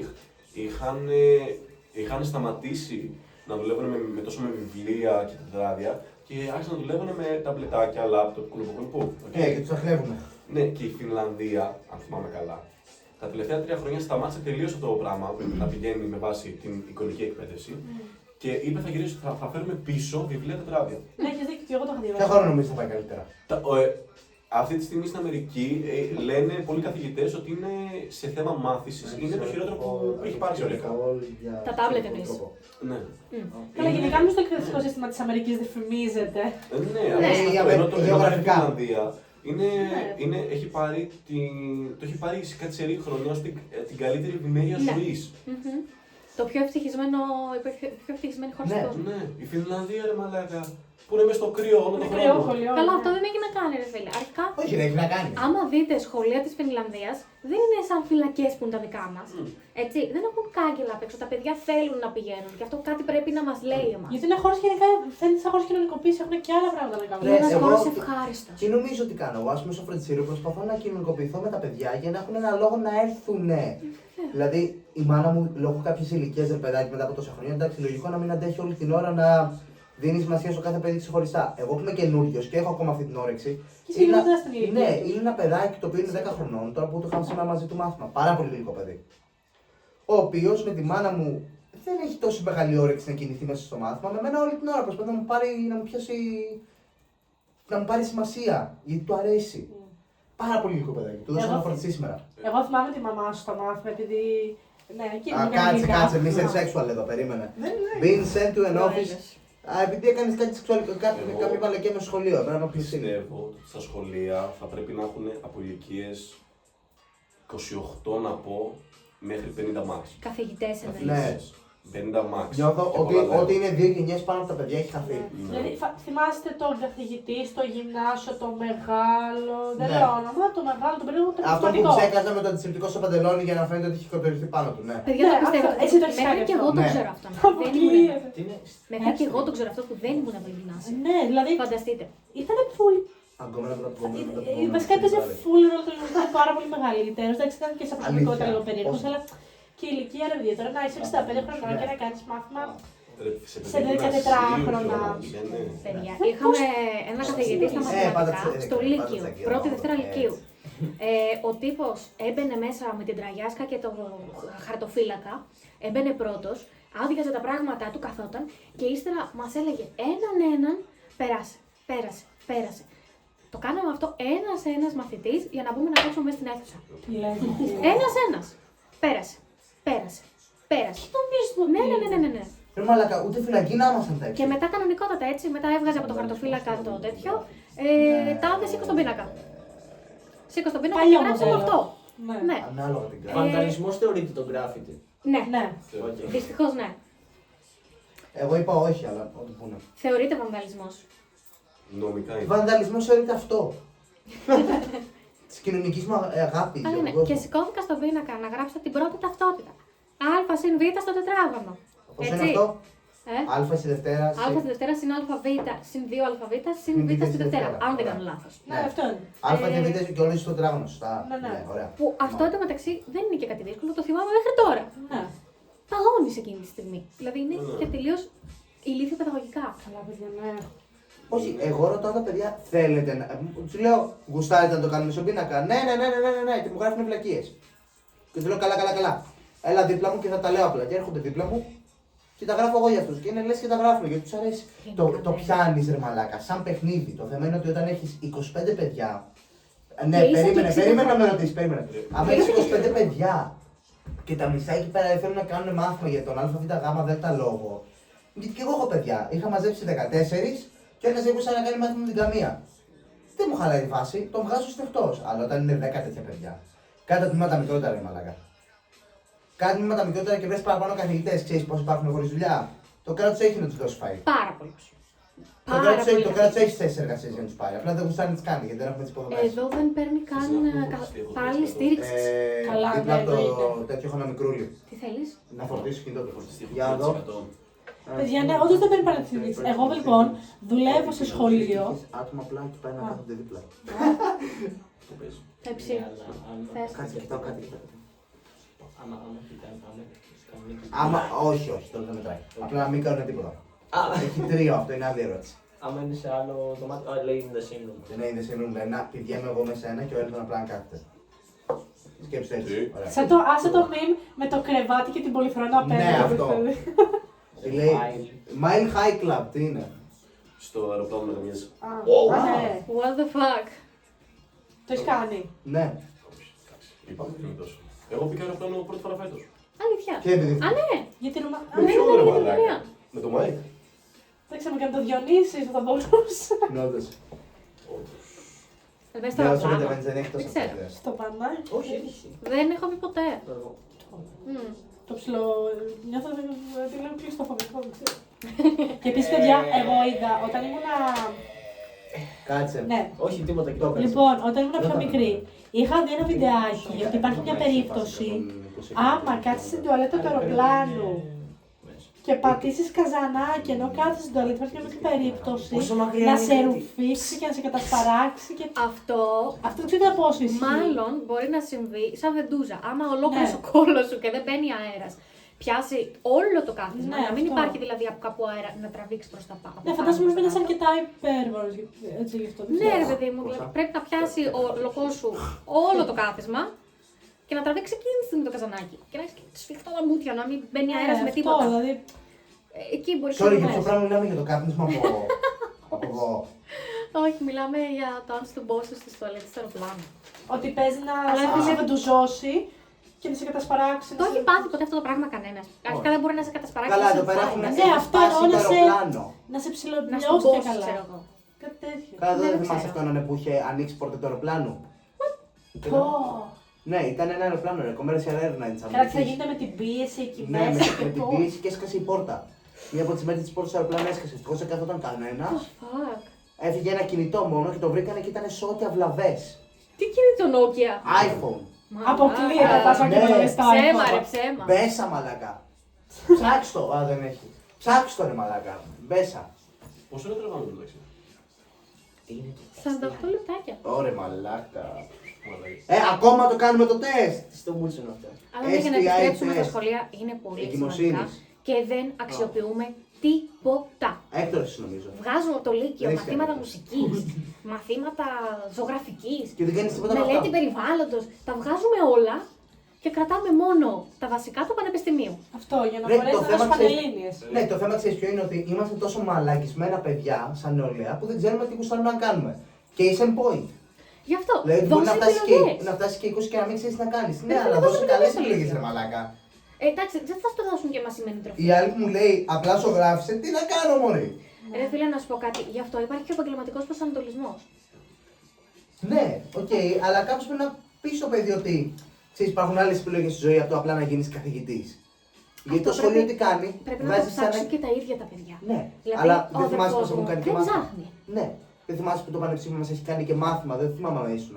είχαν σταματήσει να δουλεύουν τόσο με βιβλία και τετράδια και άρχισαν να δουλεύουν με ταμπλετάκια, λάπτοπ, κουλουποκουλουπού. Ναι, και τους αχλεύουμε. Ναι, και η Φινλανδία, αν θυμάμαι καλά, τα τελευταία 3 χρόνια σταμάτησε τελείως αυτό το πράγμα να πηγαίνει με βάση την εικονική εκπαίδευση και είπε θα φέρουμε πίσω βιβλία τετράδια. Ναι, έχεις δίκιο και εγώ το είχα Ποιο διαβάσει. χρόνο νομίζεις θα πάει καλύτερα. Αυτή τη στιγμή στην Αμερική λένε πολλοί καθηγητές ότι είναι σε θέμα μάθησης, είναι το χειρότερο που έχει υπάρξει οριακά. Τα τάμπλετ εννοείς. Ναι. Καλά, γενικά νομίζω το εκπαιδευτικό σύστημα της Αμερικής δεν φημίζεται. Ναι, Ναι, ενώ το γεωγραφικά. Φιλανδία έχει πάρει το έχει πάρει σε κάτι σερή χρονιά ως την καλύτερη ευημερία Ναι. ζωής. Το πιο πιο ευτυχισμένη χώρα Ναι. στον κόσμο. Ναι, η Φινλανδία ρε μαλάκα, που είναι μέσα στο κρύο όλο Είναι τον κρυό χρόνο. σχολείο. Καλά, ναι. αυτό δεν έχει να κάνει, ρε φίλε. Αρχικά, Όχι, ρε, έχει να κάνει. άμα δείτε σχολεία της Φινλανδίας, δεν είναι σαν φυλακές που είναι τα δικά μας. Έτσι, δεν έχουν κάγκελα απ' έξω. Τα παιδιά θέλουν να πηγαίνουν και αυτό κάτι πρέπει να μας λέει εμάς. Γιατί είναι χώρος γενικά, φαίνεται σαν χώρος κοινωνικοποίησης, έχουν και άλλα πράγματα να κάνουν. Ρε, Είναι ένας εγώ- χώρος ευχάριστος. Τι νομίζω ότι κάνω. Εγώ, ας πούμε, στο φρεντσίριο προσπαθώ να κοινωνικοποιηθώ με τα παιδιά για να έχουν ένα λόγο να έρθουνε. Δηλαδή, η μάνα μου λόγω κάποιες ηλικίες, ρε παιδάκι, μετά από τόσα χρόνια, εντάξει, λογικό να μην αντέχει όλη την ώρα να δίνει σημασία στο κάθε παιδί ξεχωριστά. Εγώ που είμαι καινούριος και έχω ακόμα αυτή την όρεξη. Και εσύ είναι λίγο στην ηλικία ναι, του. είναι ένα παιδάκι το οποίο είναι 10 χρονών, τώρα που το είχαμε σήμερα μαζί του μάθημα. Πάρα πολύ γλυκό παιδί. Ο οποίο με τη μάνα μου δεν έχει τόσο μεγάλη όρεξη να κινηθεί μέσα στο μάθημα. Με μένα όλη την ώρα προσπαθεί να μου πιάσει. Να μου πάρει σημασία, γιατί του αρέσει. Πάρα πολύ γλυκό παιδάκι. Του δώσαμε Εγώ- να φορτιστεί σήμερα. Εγώ θυμάμαι τη μαμά σου στο μάθημα, επειδή. Ναι, εκεί Α, είναι κάτσε, γλυκά. κάτσε, μη είσαι sexual εδώ, περίμενε. Being sent to an office. Α, επειδή έκανε κάτι σεξουαλικό, Εγώ- κάποια μαλακία με σχολείο, πρέπει να πει είναι. Πιστεύω ότι στα σχολεία θα πρέπει να έχουν από ηλικίες 28 να πω μέχρι 50 max. Καθηγητές Ναι. εννοείς. 50 max. Νιώθω Και ότι πολλά λέω. ό,τι είναι 2 γενιές πάνω από τα παιδιά έχει χαθεί. Ναι. Δηλαδή, θυμάστε τον καθηγητή στο γυμνάσιο, το μεγάλο. Δεν Ναι. λέω όνομα, το μεγάλο, το περίεργο, το Αυτό που πνευματικό. ψέκαζε με το αντισηπτικό στο παντελόνι για να φαίνεται ότι έχει κοτεριστεί πάνω του, ναι. Παιδιά, Ναι, το πιστεύω. αυτό, εσύ το έχεις Μέχρι κάνει και εγώ αυτό. το Ναι. ξέρω αυτό. Από Δεν εκεί. ήμουν- Τι είναι. Μέχρι και εγώ το ξέρω αυτό που δεν ήμουν από γυμνάσιο. Ναι, δηλαδή Φανταστείτε. ήταν πολύ. Αγκόμενα από τα Βασικά έπαιζε full ρόλο το γεγονός ότι ήταν πάρα πολύ μεγαλύτερο. Εντάξει, ήταν και σε προσωπικότητα Αλήθεια. λίγο περίεργο, Πώς? αλλά και η ηλικία ρε παιδιά. Τώρα να είσαι 65 χρονών και να κάνει μάθημα. Ρε, Σε 14χρονα. Ναι. Παιδιά, είχαμε ένα καθηγητή στα πάντα μαθηματικά τις- στο πάντα Λύκειο, τις- πρώτη Δευτέρα έτσι. Λυκείου. Ο τύπος έμπαινε μέσα με την τραγιάσκα και το χαρτοφύλακα, έμπαινε πρώτος, άδειαζε τα πράγματά του, καθόταν και ύστερα μας έλεγε έναν πέρασε, πέρασε. Το κάναμε αυτό ένας μαθητής για να μπούμε να παίξουμε μέσα στην αίθουσα. Ένας. Πέρασε. Ναι. Ρε μαλακα, ούτε φυλακή να ήμασταν τα Και μετά κανονικότατα έτσι, μετά έβγαζε από το χαρτοφύλακα το τέτοιο. Τάδε, σήκω στον πίνακα. Σήκω στον πίνακα Παλιό και γράψαμε μοντέλο. αυτό. Ναι. Ναι, Ανάλογα την κάνει. Βανταλισμός θεωρείται το γκράφιτι. ναι. Ναι. Οκ. Δυστυχώς ναι. Εγώ είπα όχι, αλλά ό,τι πούνε. Θεωρείται βανδαλισμός. Νομικά είναι. Βανδαλισμός θεωρείται αυτό. Τη κοινωνική μου αγάπη. Αλλά για ναι. τον κόσμο. Και σηκώθηκα στον πίνακα να γράψω την πρώτη ταυτότητα. Α συν Β στο τετράγωνο. Πώς είναι αυτό. Ε? Α στη Δευτέρα. Α στη Δευτέρα συν ΑΒ συν 2ΑΒ συν Β στη Δευτέρα. Αν δεν κάνω λάθος. Ναι, αυτό είναι. Α και Β και όλες στο τετράγωνο. Σωστά. Ναι. Ωραία. Που αυτό εντωμεταξύ δεν είναι και κάτι δύσκολο, το θυμάμαι μέχρι τώρα. Ναι. Παγώνεις εκείνη τη στιγμή. Δηλαδή είναι Ναι. και τελείως ηλίθιο παιδαγωγικά. Καλά, παιδιά, ναι. Όχι, εγώ ρωτάω τα παιδιά, θέλετε να. Του λέω, γουστάρετε να το κάνουμε στον πίνακα. Ναι. Και μου γράφουν βλακίες. Και του λέω, καλά. Έλα δίπλα μου και θα τα λέω απλά. Και έρχονται δίπλα μου και τα γράφω εγώ για αυτούς. Και είναι λες και τα γράφουν γιατί τους αρέσει. Το πιάνεις ρε μαλάκα, σαν παιχνίδι. Το θέμα είναι ότι όταν έχεις 25 παιδιά. Ναι, Και είσαι και περίμενε να με 60. ρωτήσεις, περίμενε. Αν έχεις 25 παιδιά και τα μισά εκεί πέρα θέλουν να κάνουν μάθημα για τον ΑΒΓ δέλτα λόγο. Γιατί και εγώ έχω παιδιά. Είχα μαζέψει 14 και ένας έπρεπε να κάνει μάθημα με την καμία. Δεν μου χαλάει τη φάση, τον βγάζω στεφτός. Αλλά όταν είναι 10 τέτοια παιδιά, κάνε τα τμήματα μικρότερα, ρε μαλάκα. Κάνε τμήματα μικρότερα και βρες παραπάνω καθηγητές. Ξέρεις πώς υπάρχουν χωρίς δουλειά. Το κράτος έχει να τους δώσει φάει. Πάρα πολλούς. Το κράτος έχει θέσεις εργασίας για να τους πάρει. Απλά δεν γουστάρει να τις κάνει γιατί δεν έχουμε τις υποδομές. Εδώ δεν παίρνει καν παράλληλη στήριξη. Καλά, Δίπλα ναι, από το εννοείται. τέτοιο έχω ένα μικρούλι. Τι θέλεις? Να φορτίσω κινητό του. Για Για εδώ. Παιδιά, ναι, όντως δεν παίρνει παρατηρήσεις. Εγώ λοιπόν δουλεύω σε σχολείο. Άτομα απλά και πάει να κάθονται δίπλα. Τέψη. Θες. Κάτσε, κοιτάω κάτι. Άμα κάνουν. Άμα, όχι, τώρα δεν μετράει. Απλά να μην κάνουν τίποτα. Έχει 3, αυτό είναι άδεια ερώτηση. Άμα είναι σε άλλο δωμάτιο, λέει in the same room. Δεν είναι συνούν, λέει να πηγαίνω εγώ μέσα ένα και ο Έλληνα απλά να κάθεται. Σκέψτε έτσι. Ωραία. Σαν το, άσε το meme με το κρεβάτι και την πολυθρόνα απέναντι. Ναι, αυτό. Τι λέει, Mile High Club, τι είναι. Στο αεροπλάνο με καμιές. Α, ναι. What the fuck. Το έχει κάνει. Ναι. Είπαμε και τόσο. Εγώ πήγα αεροπλάνο πρώτη φορά φέτος. Αλήθεια. Και επειδή. Α, ναι. Γιατί Ρωμα... Με ποιο ρε μαλάκα. Με το Μάικ. Δεν ξέρω και αν το Διονύση θα μπορούσε. Είναι όντως. Δες το Ναι, όσο αεροπλάνο. δεν έχει τόσο Δεν ξέρω. ιδέα. Στο πανά. Όχι, όχι. Δεν έχω πει ποτέ. Μμ. Το ψηλό. Νιώθω ότι λέω κλειστοφοβικό, δεν ξέρω. Και επίσης, παιδιά, εγώ είδα όταν ήμουνα. Κάτσε. Ναι. Όχι, τίποτα Το κοιτώ. έπαιξε. Λοιπόν, όταν ήμουν πιο Ρώτα με. μικρή, είχα δει ένα βιντεάκι ότι υπάρχει μια περίπτωση. Άμα κάτσεις στην τουαλέτα του αεροπλάνου και πατήσεις καζανάκι ενώ κάθεσαι στην τουαλέτα, υπάρχει μια μικρή περίπτωση Πόσο μακριά να είναι σε κάτι. ρουφήξει και να σε κατασπαράξει. Και... Αυτό Αυτό δεν ξέρω πόσο ισχύει. μάλλον μπορεί να συμβεί σαν βεντούζα. Άμα ολόκληρο Ναι. ο κόλλο σου και δεν μπαίνει αέρα, πιάσει όλο το κάθισμα, Ναι, να μην αυτό. υπάρχει δηλαδή από κάπου αέρα να τραβήξει προ τα πάνω. Ναι, φαντάζομαι ότι είναι αρκετά υπέρβαρος έτσι γι' αυτό. δεν Ναι, ξέρω. ρε παιδί μου, δηλαδή πρέπει να πιάσει ο λογό σου όλο το κάθισμα και να τραβήξει εκείνη τη στιγμή το καζανάκι. Και να έχει σφιχτά τα μούτια, να μην μπαίνει αέρα με αυτό, τίποτα. δηλαδή. Εκεί μπορεί Sorry, για να ποιο πράγμα μιλάμε για το κάπνισμα από εδώ. Όχι, μιλάμε για το αν στον πόσο στι τουαλέτε του αεροπλάνου. Ότι παίζει να Αλλά σε δεν- βεντουζώσει και να σε κατασπαράξει. Το έχει πάθει ποτέ αυτό το πράγμα κανένα. Αρχικά δεν μπορεί να σε κατασπαράξει. Καλά, να σε εδώ πέρα φάει, έχουν να Ναι, σε- αυτό σπάσει εννοώ το να σε- αεροπλάνο. Να σε να στον ψιλονιώσει και πόσο, καλά. ξέρω εγώ. Κάτι τέτοιο. Καλά, Δεν δεν ξέρω. θυμάσαι αυτόν που είχε ανοίξει πόρτα του αεροπλάνου. Πω. Ναι, ήταν ένα αεροπλάνο, ρε, Commercial Airlines. Καλά, τι θα γίνεται με την πίεση εκεί Ναι, μέσα. με την πίεση και έσκασε η πόρτα. Μία από τις μέρες της πόρτας του αεροπλάνου έσκασε. Ευτυχώς δεν καθόταν κανένας. Fuck. Έφυγε ένα κινητό μόνο και το βρήκανε και ήταν σε ό,τι αυλαβές. Τι κινεί το Nokia. iPhone. Αποκλείεται Α, τα πας ναι. και το στα Ψέμα, iPhone. ρε, ψέμα. Μπέσα μαλακά. Ψάξ' το. Α, δεν έχει. Ψάξ' το ρε μαλακά. Μπέσα. Πόσο είναι τραβάμε το μεταξύ. 48 λεπτάκια. Ωραία μαλάκα. Μαλάκα. Ακόμα το κάνουμε το τεστ. Στο μούτσο είναι αυτό. Αλλά ναι, για να STI επιστρέψουμε στα test. σχολεία είναι πολύ Εγκυμοσύνης. σημαντικά και δεν αξιοποιούμε τίποτα. Έκτορες νομίζω. Βγάζουμε από το Λύκειο Δεν μαθήματα ισχύει. μουσικής, μαθήματα ζωγραφικής, Και δεν κάνεις τίποτα με μελέτη αυτά. περιβάλλοντος. Τα βγάζουμε όλα και κρατάμε μόνο τα βασικά του πανεπιστημίου. Αυτό, για να Ρε, μπορέσει το να θέμα δώσει ξέρεις- πανελλήνιες. Ναι, το θέμα ξέρεις ποιο είναι ότι είμαστε τόσο μαλακισμένα παιδιά, σαν νεολαία, που δεν ξέρουμε τι γουστάρουμε να κάνουμε. Και είσαι point. Γι' αυτό, Δηλαδή μπορεί δώσε να φτάσει, και, επιλογές. να φτάσει και 20 και να μην ξέρει τι να κάνει. Ναι, Ρε, αλλά φίλε, δώσε δώσε καλέ επιλογές, επιλογέ, αλήθεια. ρε Μαλάκα. Εντάξει, δεν θα στο δώσουν και μασημένη τροφή. Η άλλη που μου λέει απλά ζωγράφησε, τι να κάνω, Μωρή. Ρε φίλε, να σου πω κάτι, γι' αυτό υπάρχει και ο επαγγελματικό προσανατολισμό. Ναι, οκ, αλλά κάποιο πρέπει να πει στο παιδί ότι ξέρεις, υπάρχουν άλλε επιλογέ στη ζωή από το απλά να γίνει καθηγητή. Γιατί το σχολείο τι κάνει, Πρέπει να το βγάζει ψάξουν και τα ίδια τα παιδιά. Ναι, Δηλαδή, αλλά ο δεν θυμάσαι αδερφός πώ έχουν μου κάνει και δεν μάθημα. ψάχνει. Ναι, δεν θυμάσαι που το πανεπιστήμιο μα έχει κάνει και μάθημα, δεν θυμάμαι αν ήσουν.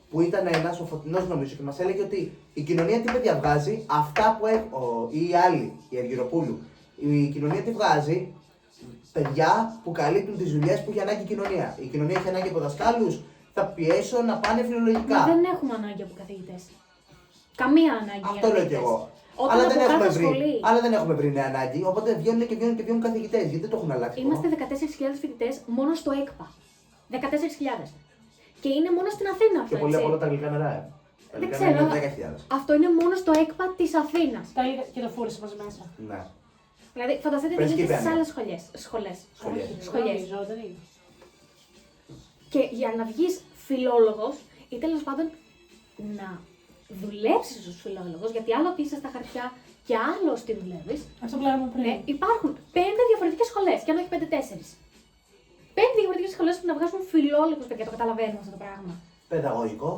Που ήταν ένα ο Φωτεινός νομίζω και μα έλεγε ότι η κοινωνία τι παιδιά βγάζει, αυτά που έχουν. Ή οι άλλοι, η Αργυροπούλου. Η κοινωνία τι βγάζει, παιδιά που καλύπτουν τι δουλειέ που έχει ανάγκη η κοινωνία. Η κοινωνία έχει ανάγκη από δασκάλου, θα πιέσω να πάνε φιλολογικά. Μα δεν έχουμε ανάγκη από καθηγητέ. Καμία ανάγκη. Αυτό για λέω κι καθηγητές. εγώ. Όταν Αλλά από δεν, έχουμε κάθε βρει, σχολή αλλά δεν έχουμε βρει νέα ανάγκη, οπότε βγαίνουν και βγαίνουν καθηγητέ. Γιατί δεν το έχουν αλλάξει. είμαστε 14.000 φοιτητέ μόνο στο ΕΚΠΑ. 14.000. Και είναι μόνο στην Αθήνα αυτό. Και πολύ έτσι. από όλα τα γλυκά νερά. Δεν Τελικά ξέρω, είναι αλλά 10.000. αυτό είναι μόνο στο ΕΚΠΑ της Αθήνας. Τα λίγα και το φούρισε μαζί μέσα. Ναι. Δηλαδή, φανταστείτε τι Πες γίνεται και στις πέντε. άλλες σχολές. Σχολιές. Σχολιές. Νομίζω, δεν είναι. Και για να βγεις φιλόλογος ή τέλος πάντων να δουλέψεις ως φιλόλογος, γιατί άλλο ότι είσαι στα χαρτιά και άλλο τι δουλεύεις, Αυτό που λέγαμε πριν. ναι, υπάρχουν 5 διαφορετικές σχολές, και αν όχι 5-4. 5 διαφορετικές σχολές που να βγάζουν φιλόλογους, παιδιά, το καταλαβαίνουμε αυτό το πράγμα. Παιδαγωγικό.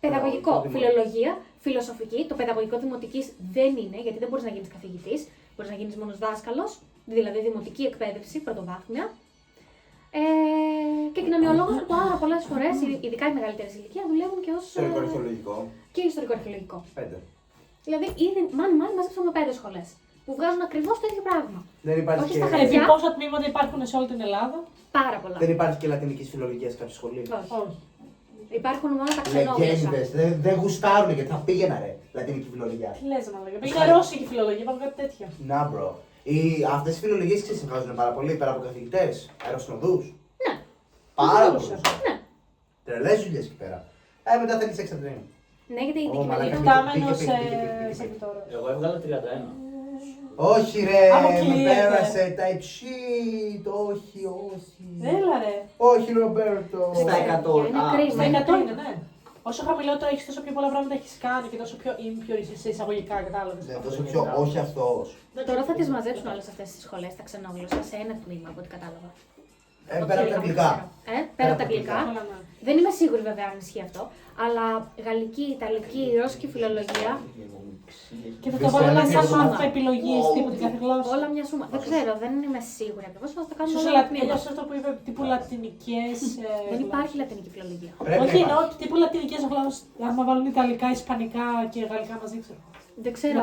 Παιδαγωγικό, δημοτικό. φιλολογία, φιλοσοφική. Το παιδαγωγικό δημοτικής δεν είναι, γιατί δεν μπορείς να γίνεις καθηγητής, μπορείς να γίνεις μόνος δάσκαλος, δηλαδή δημοτική εκπαίδευση, πρωτοβάθμια. Και κοινωνιολόγος που πολλές φορές, ειδικά οι μεγαλύτερες ηλικία, δουλεύουν και ως. Ιστορικό αρχαιολογικό. Και ιστορικό-αρχαιολογικό. 5. Δηλαδή, ήδη μάλλον μαζέψαμε 5 σχολές που βγάζουν ακριβώς το ίδιο πράγμα. Δεν υπάρχει Όχι και... στα χαρτιά. Επειδή πόσα τμήματα υπάρχουν σε όλη την Ελλάδα. Πάρα πολλά. Δεν υπάρχει και λατινικής φιλολογίας κάποια σχολή. Όχι. Όχι. Υπάρχουν μόνο τα ξενόγλωσσα. Λεγένδες. Δεν γουστάρουνε γιατί θα πήγαινα ρε. Λατινική φιλολογία. Τι λες να λέγαμε. Είναι ρώσικη φιλολογία, πάμε κάτι τέτοιο. Να μπρο. Αυτές οι φιλολογίες ξεσυμβάζουν πάρα πολύ πέρα από καθηγητές, αεροσυνοδούς. Ναι. Πάρα Μπορούσα. πολλούς. Ναι. Τρελές δουλειές εκεί πέρα. Μετά θέλεις έξτρα training. Ναι, γιατί η Ω, μαλάκα. αντικειμενικά. Εκτάμενος πήγε. σερβιτόρος. Εγώ έβγαλα 31. Όχι ρε, με Αποκλείεται. πέρασε type shit, όχι, όχι. Έλα ρε. Όχι Ρομπέρτο. Στα 100. Είναι Α, κρίμα. Στα είναι 100 κρίμα. είναι, ναι. Όσο χαμηλότερο έχεις, τόσο πιο πολλά πράγματα έχεις κάνει και τόσο πιο impure είσαι σε εισαγωγικά, κατάλαβες. Ναι, τόσο πιο όχι αυτός. Τώρα θα τις μαζέψουν όλες αυτές τις σχολές, τα ξενόγλωσσα, σε ένα τμήμα από ό,τι κατάλαβα. Πέρα από τα αγγλικά. Πέρα από τα αγγλικά. Όλα, ναι. Δεν είμαι σίγουρη βέβαια αν ισχύει αυτό, αλλά γαλλική, ιταλική, ρώσικη φιλολογία, Και θα το βάλω Δυσέλα, σαν σούμα. μάθημα επιλογής τύπου την κάθε γλώσσα. όλα μια σούμα. Δεν ξέρω, δεν είμαι σίγουρη ακριβώς, θα το κάνουμε Ίσως όλα τμήμα. αυτό που είπε τύπου λατινικές. Δεν υπάρχει λατινική φιλολογία. Πρέπει Όχι, να εννοώ υπάρχει. τύπου λατινικές γλώσσες. Άμα βάλουν ιταλικά, ισπανικά και γαλλικά μαζί, ξέρω. Δεν ξέρω.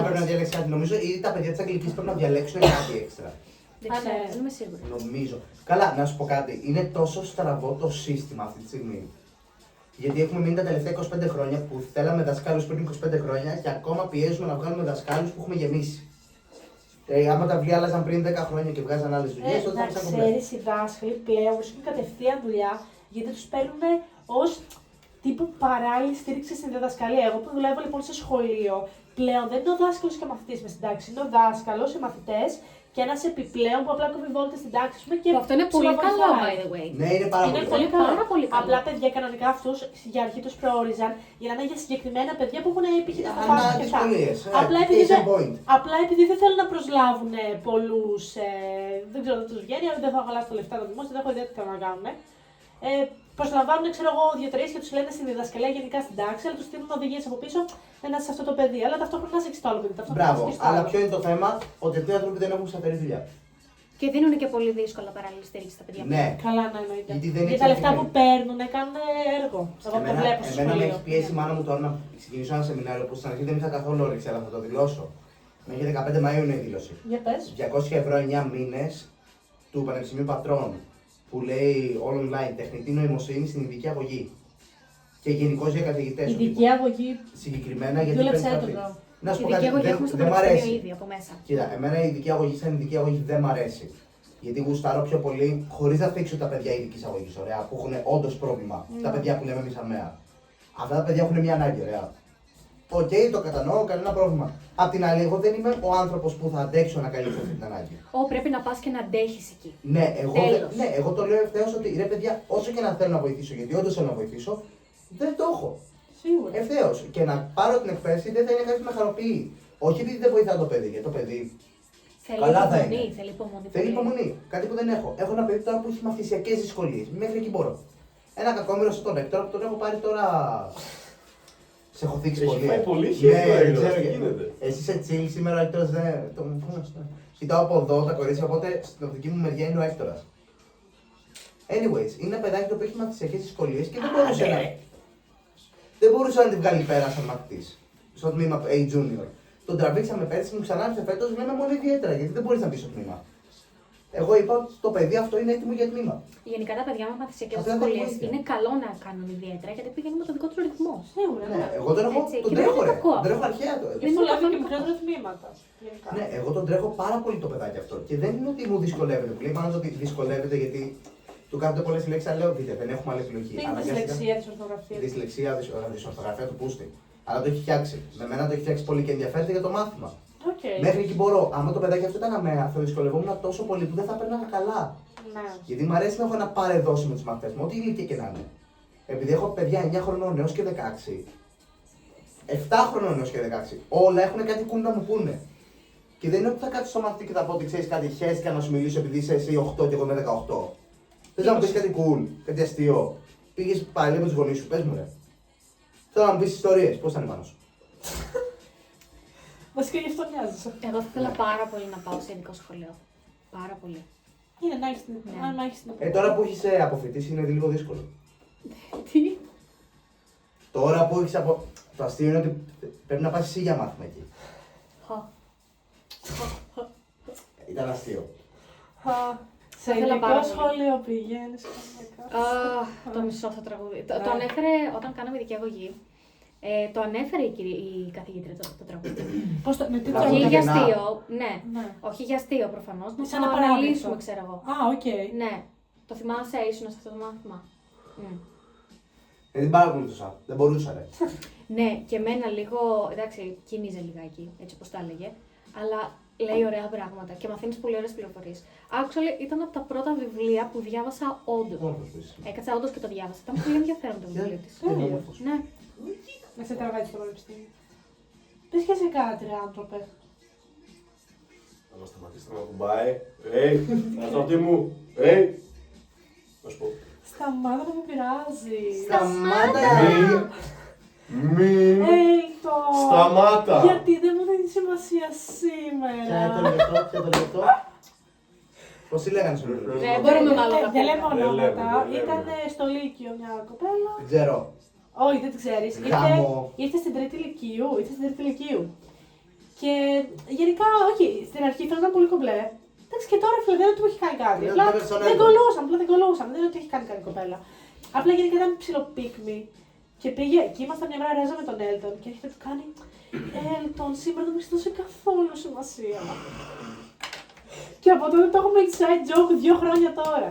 Πρέπει να διαλέξει κάτι. Νομίζω ήδη τα παιδιά της αγγλικής πρέπει να διαλέξουν κάτι έξτρα. Δεν Α, ξέρω, ναι. δεν είμαι σίγουρη. Νομίζω. Καλά, να σου πω κάτι. Είναι τόσο στραβό το σύστημα αυτή τη στιγμή. Γιατί έχουμε μείνει τα τελευταία 25 χρόνια που θέλαμε δασκάλους πριν 25 χρόνια και ακόμα πιέζουμε να βγάλουμε δασκάλους που έχουμε γεμίσει. Άμα τα βιβλία άλλαζαν πριν 10 χρόνια και βγάζαν άλλες δουλειές, τότε θα Να ψάχνουμε. ξέρεις, οι δάσκαλοι πλέον βρίσκουν κατευθείαν δουλειά γιατί τους παίρνουν ως τύπου παράλληλη στήριξη στην διδασκαλία. Εγώ που δουλεύω λοιπόν σε σχολείο, πλέον δεν είναι ο δάσκαλος και ο μαθητής μες στην τάξη. Είναι ο δάσκαλος, οι μαθητές και ένας επιπλέον που απλά κόβει βόλτες στην τάξη πούμε, και Που αυτό είναι πολύ καλό, ψιλοβοηθάει. by the way. Ναι, είναι πάρα Είναι πολύ πολύ καλό. καλό. Πάρα πολύ καλό. Απλά παιδιά κανονικά αυτούς για αρχή τους προόριζαν για να είναι για συγκεκριμένα παιδιά που έχουν επιχειρήσει στο Ανά φάσμα και τις αυτά. σχολείες. Απλά Case in point. Απλά επειδή δεν θέλουν να προσλάβουν πολλούς, δεν ξέρω, δεν τους βγαίνει, αλλά δεν θα χαλάσει τα λεφτά το δημόσιο, δεν έχω ιδέα τι θέλουν να κάνουν. Προσλαμβάνουν, ξέρω εγώ, 2-3 και του λένε στην διδασκαλία γενικά στην τάξη, αλλά του στείλουν οδηγίες από πίσω να είσαι σε αυτό το παιδί. Αλλά ταυτόχρονα να έχει το άλλο παιδί. ταυτόχρονα να Μπράβο. έχεις το Αλλά άλλο. ποιο είναι το θέμα, ότι αυτοί οι άνθρωποι δεν έχουν σταθερή δουλειά. Και δίνουν και πολύ δύσκολα παράλληλη στήριξη στα παιδιά. Ναι. Καλά, να εννοείται. Γιατί δεν είναι Για τα λεφτά που εξαρτημένοι. παίρνουν κάνουν έργο. Εγώ το βλέπω στο Εμένα με σχολείο. έχει πιέσει η μάνα μου τώρα να ξεκινήσω ένα σεμινάριο που στην αρχή δεν είχα καθόλου όρεξη, αλλά θα το δηλώσω. Μέχρι 15 Μαΐου είναι η δήλωση. Για πες. 200 ευρώ 9 μήνες του Πανεπιστημίου Πατρών που λέει all online τεχνητή νοημοσύνη στην ειδική αγωγή. Και γενικώ για καθηγητές. Ειδική αγωγή. Συγκεκριμένα γιατί Δούλεψε παίρνει έντονα. κάτι. Να σου πω Η δική κάτι, αγωγή έχουμε στο δεν μ' πανεπιστήμιο αρέσει. ήδη από μέσα. Κοίτα, εμένα η ειδική αγωγή σαν ειδική αγωγή δεν μ' αρέσει. Γιατί γουστάρω πιο πολύ, χωρί να θίξω τα παιδιά ειδική αγωγή, ωραία, που έχουν όντω πρόβλημα. Τα παιδιά που λέμε εμεί αμαία. Αυτά τα παιδιά έχουν μια ανάγκη, ωραία. Οκ, το κατανοώ, κανένα πρόβλημα. Απ' την άλλη, εγώ δεν είμαι ο άνθρωπο που θα αντέξω να καλύψω αυτή την ανάγκη. Πρέπει να πα και να αντέχει εκεί. Ναι, εγώ, Τέλος. ναι, εγώ το λέω ευθέω ότι ρε παιδιά, όσο και να θέλω να βοηθήσω, γιατί όντω θέλω να βοηθήσω, δεν το έχω. Σίγουρα. Ευθέω. Και να πάρω την εκπαίδευση δεν θα είναι κάτι που με χαροποιεί. Όχι επειδή δεν βοηθά το παιδί, γιατί το παιδί Θέλει καλά θα υπομονή, είναι. θέλει υπομονή. θέλει πολύ. υπομονή. Κάτι που δεν έχω. Έχω ένα παιδί τώρα που έχει μαθησιακέ δυσκολίε. Μέχρι εκεί μπορώ. Ένα κακόμοιρο στον ρεκτόρα που τον έχω πάρει τώρα. Σε έχω θίξει Έχει πολύ. φάει πολύ Ναι, χέρι το δεν έκτορας, ξέρω τι γιατί. γίνεται. Εσύ είσαι chill σήμερα, ο έκτορα δεν. Κοιτάω από εδώ τα κορίτσια, οπότε στην οπτική μου μεριά είναι ο έκτορα. Anyways, είναι ένα παιδάκι το οποίο έχει μαθησιακέ δυσκολίε και δεν μπορούσε να. Δεν μπορούσε να την βγάλει πέρα σαν μαθητή. Στο τμήμα A Junior. Τον τραβήξαμε πέρσι, μου ξανά ήρθε φέτο, λέμε μόνο ιδιαίτερα γιατί δεν μπορεί να μπει στο τμήμα. Εγώ είπα ότι το παιδί αυτό είναι έτοιμο για τμήμα. Γενικά τα παιδιά με μαθησιακές Αυτό δεν δυσκολίες βοήθεια. είναι καλό να κάνουν ιδιαίτερα γιατί πηγαίνουν με το δικό του ρυθμό. Σίγουρα. Ναι, εγώ τον έχω, Έτσι, τον και δεν τρέχω είναι ρε. κακό Τον τρέχω αυτό. αρχαία το. Γι' αυτό λέμε και καθόλου μικρότερα κακό. τμήματα. γενικά. Ναι, εγώ τον τρέχω πάρα πολύ το παιδάκι αυτό. Και δεν είναι ότι μου δυσκολεύεται. Που λέει πάνω ότι δυσκολεύεται γιατί του κάθονται πολλές λέξεις, αλλά λέω δείτε, δεν έχουμε άλλη επιλογή. Τι είναι δυσλεξία, δυσορθογραφία. Δυσλεξία, δυσορθογραφία του πούστη. Αλλά το έχει φτιάξει. Με μένα το έχει φτιάξει πολύ και ενδιαφέρεται για το μάθημα. Okay. Μέχρι εκεί μπορώ. Άμα το παιδάκι αυτό ήταν αμαία, θα δυσκολευόμουν τόσο πολύ που δεν θα παίρναγα καλά. Ναι. Γιατί μου αρέσει να έχω ένα παρεδώσει με του μαθητές μου, ό,τι ηλικία και να είναι. Επειδή έχω παιδιά 9 χρονών έως και 16, 7 χρονών έως και 16, όλα έχουν κάτι cool να μου πούνε. Και δεν είναι ότι θα κάτσω στο μαθητή και θα πω ότι ξέρει κάτι, χέστηκα να σου μιλήσω επειδή είσαι εσύ 8 και εγώ είμαι 18. Θες να μου πεις κάτι cool, κάτι αστείο. Πήγες πάλι με τους γονείς σου, πες μου ρε. Θέλω να μου πεις ιστορίες, πώς ήταν η μάνα σου. Βασικά γι' αυτό νοιάζεσαι. Εγώ θα ήθελα πάρα πολύ να πάω σε ειδικό σχολείο. Πάρα πολύ. Είναι να έχεις την Ναι. αν να έχεις την Τώρα που έχεις αποφοιτήσει είναι λίγο δύσκολο. Τι. Τώρα που έχεις Το αστείο είναι ότι πρέπει να πας εσύ για μάθημα εκεί. Ήταν αστείο. Σε ήθελα ειδικό πάρα πολύ. σχολείο πηγαίνεις. Το μισό αυτό το τραγούδι. Το ανέφερε όταν κάναμε ειδική αγωγή. Το ανέφερε η καθηγήτρια το τραγούδι. Πώς το, με τι Τραγούδι Όχι τραγούδι. για κενά. αστείο, ναι. Ναι. Όχι για αστείο προφανώς. Να Σαν το να παράδειγμα. αναλύσουμε, ξέρω εγώ. Α, οκ. Ναι. Το θυμάσαι, ήσουν σε αυτό το μάθημα. Δεν παρακολουθούσα. Δεν μπορούσα, ρε. Ναι, και εμένα λίγο, εντάξει, κίνηζε λιγάκι, έτσι όπως τα έλεγε, αλλά λέει ωραία πράγματα και μαθαίνεις πολύ ωραίες πληροφορίες. Actually, ήταν από τα πρώτα βιβλία που διάβασα όντως. Όμορφος που είσαι. Έκατσα όντως και το διάβασα. Ήταν πολύ ενδιαφέρον το βιβλίο της. Είναι όμορφος. Ναι. Να σε τραβάει στο πανεπιστήμιο. Πες και σε κάτι ρε άνθρωπε. Να σταματήσετε να κουμπάει. Αυτοί μου. Να σου πω. Σταμάτα να με πειράζει. Σταμάτα! Μη. Έλτο. Σταμάτα. Γιατί δεν μου δίνει σημασία σήμερα. Ποια το λεπτό. Πώς τη λέγανε στο λεπτό. Δεν μπορούμε να λέμε. Δεν λέμε Δεν λέμε, ονόματα. δεν λέμε. Ήταν στο Λύκειο μια κοπέλα. Δεν ξέρω. Όχι, δεν τη ξέρει. Γάμο. Ήρθε στην τρίτη ηλικίου. Και γενικά, όχι, στην αρχή φαίνονταν πολύ κομπλέ. Εντάξει, και τώρα φίλε, δεν είναι ότι μου έχει κάνει κάτι. Δεν Απλά το έπαιξε δεν έντονο. κολούσαμε, δεν είναι ότι έχει κάνει κάτι η κοπέλα. Απλά γενικά ήταν ψιλοπίκμη. Και πήγε, και ήμασταν μια μέρα ρέζα με τον Έλτον και έρχεται του κάνει Έλτον, σήμερα δεν μου έχει δώσει καθόλου σημασία. Και από τότε το έχουμε inside joke 2 χρόνια τώρα.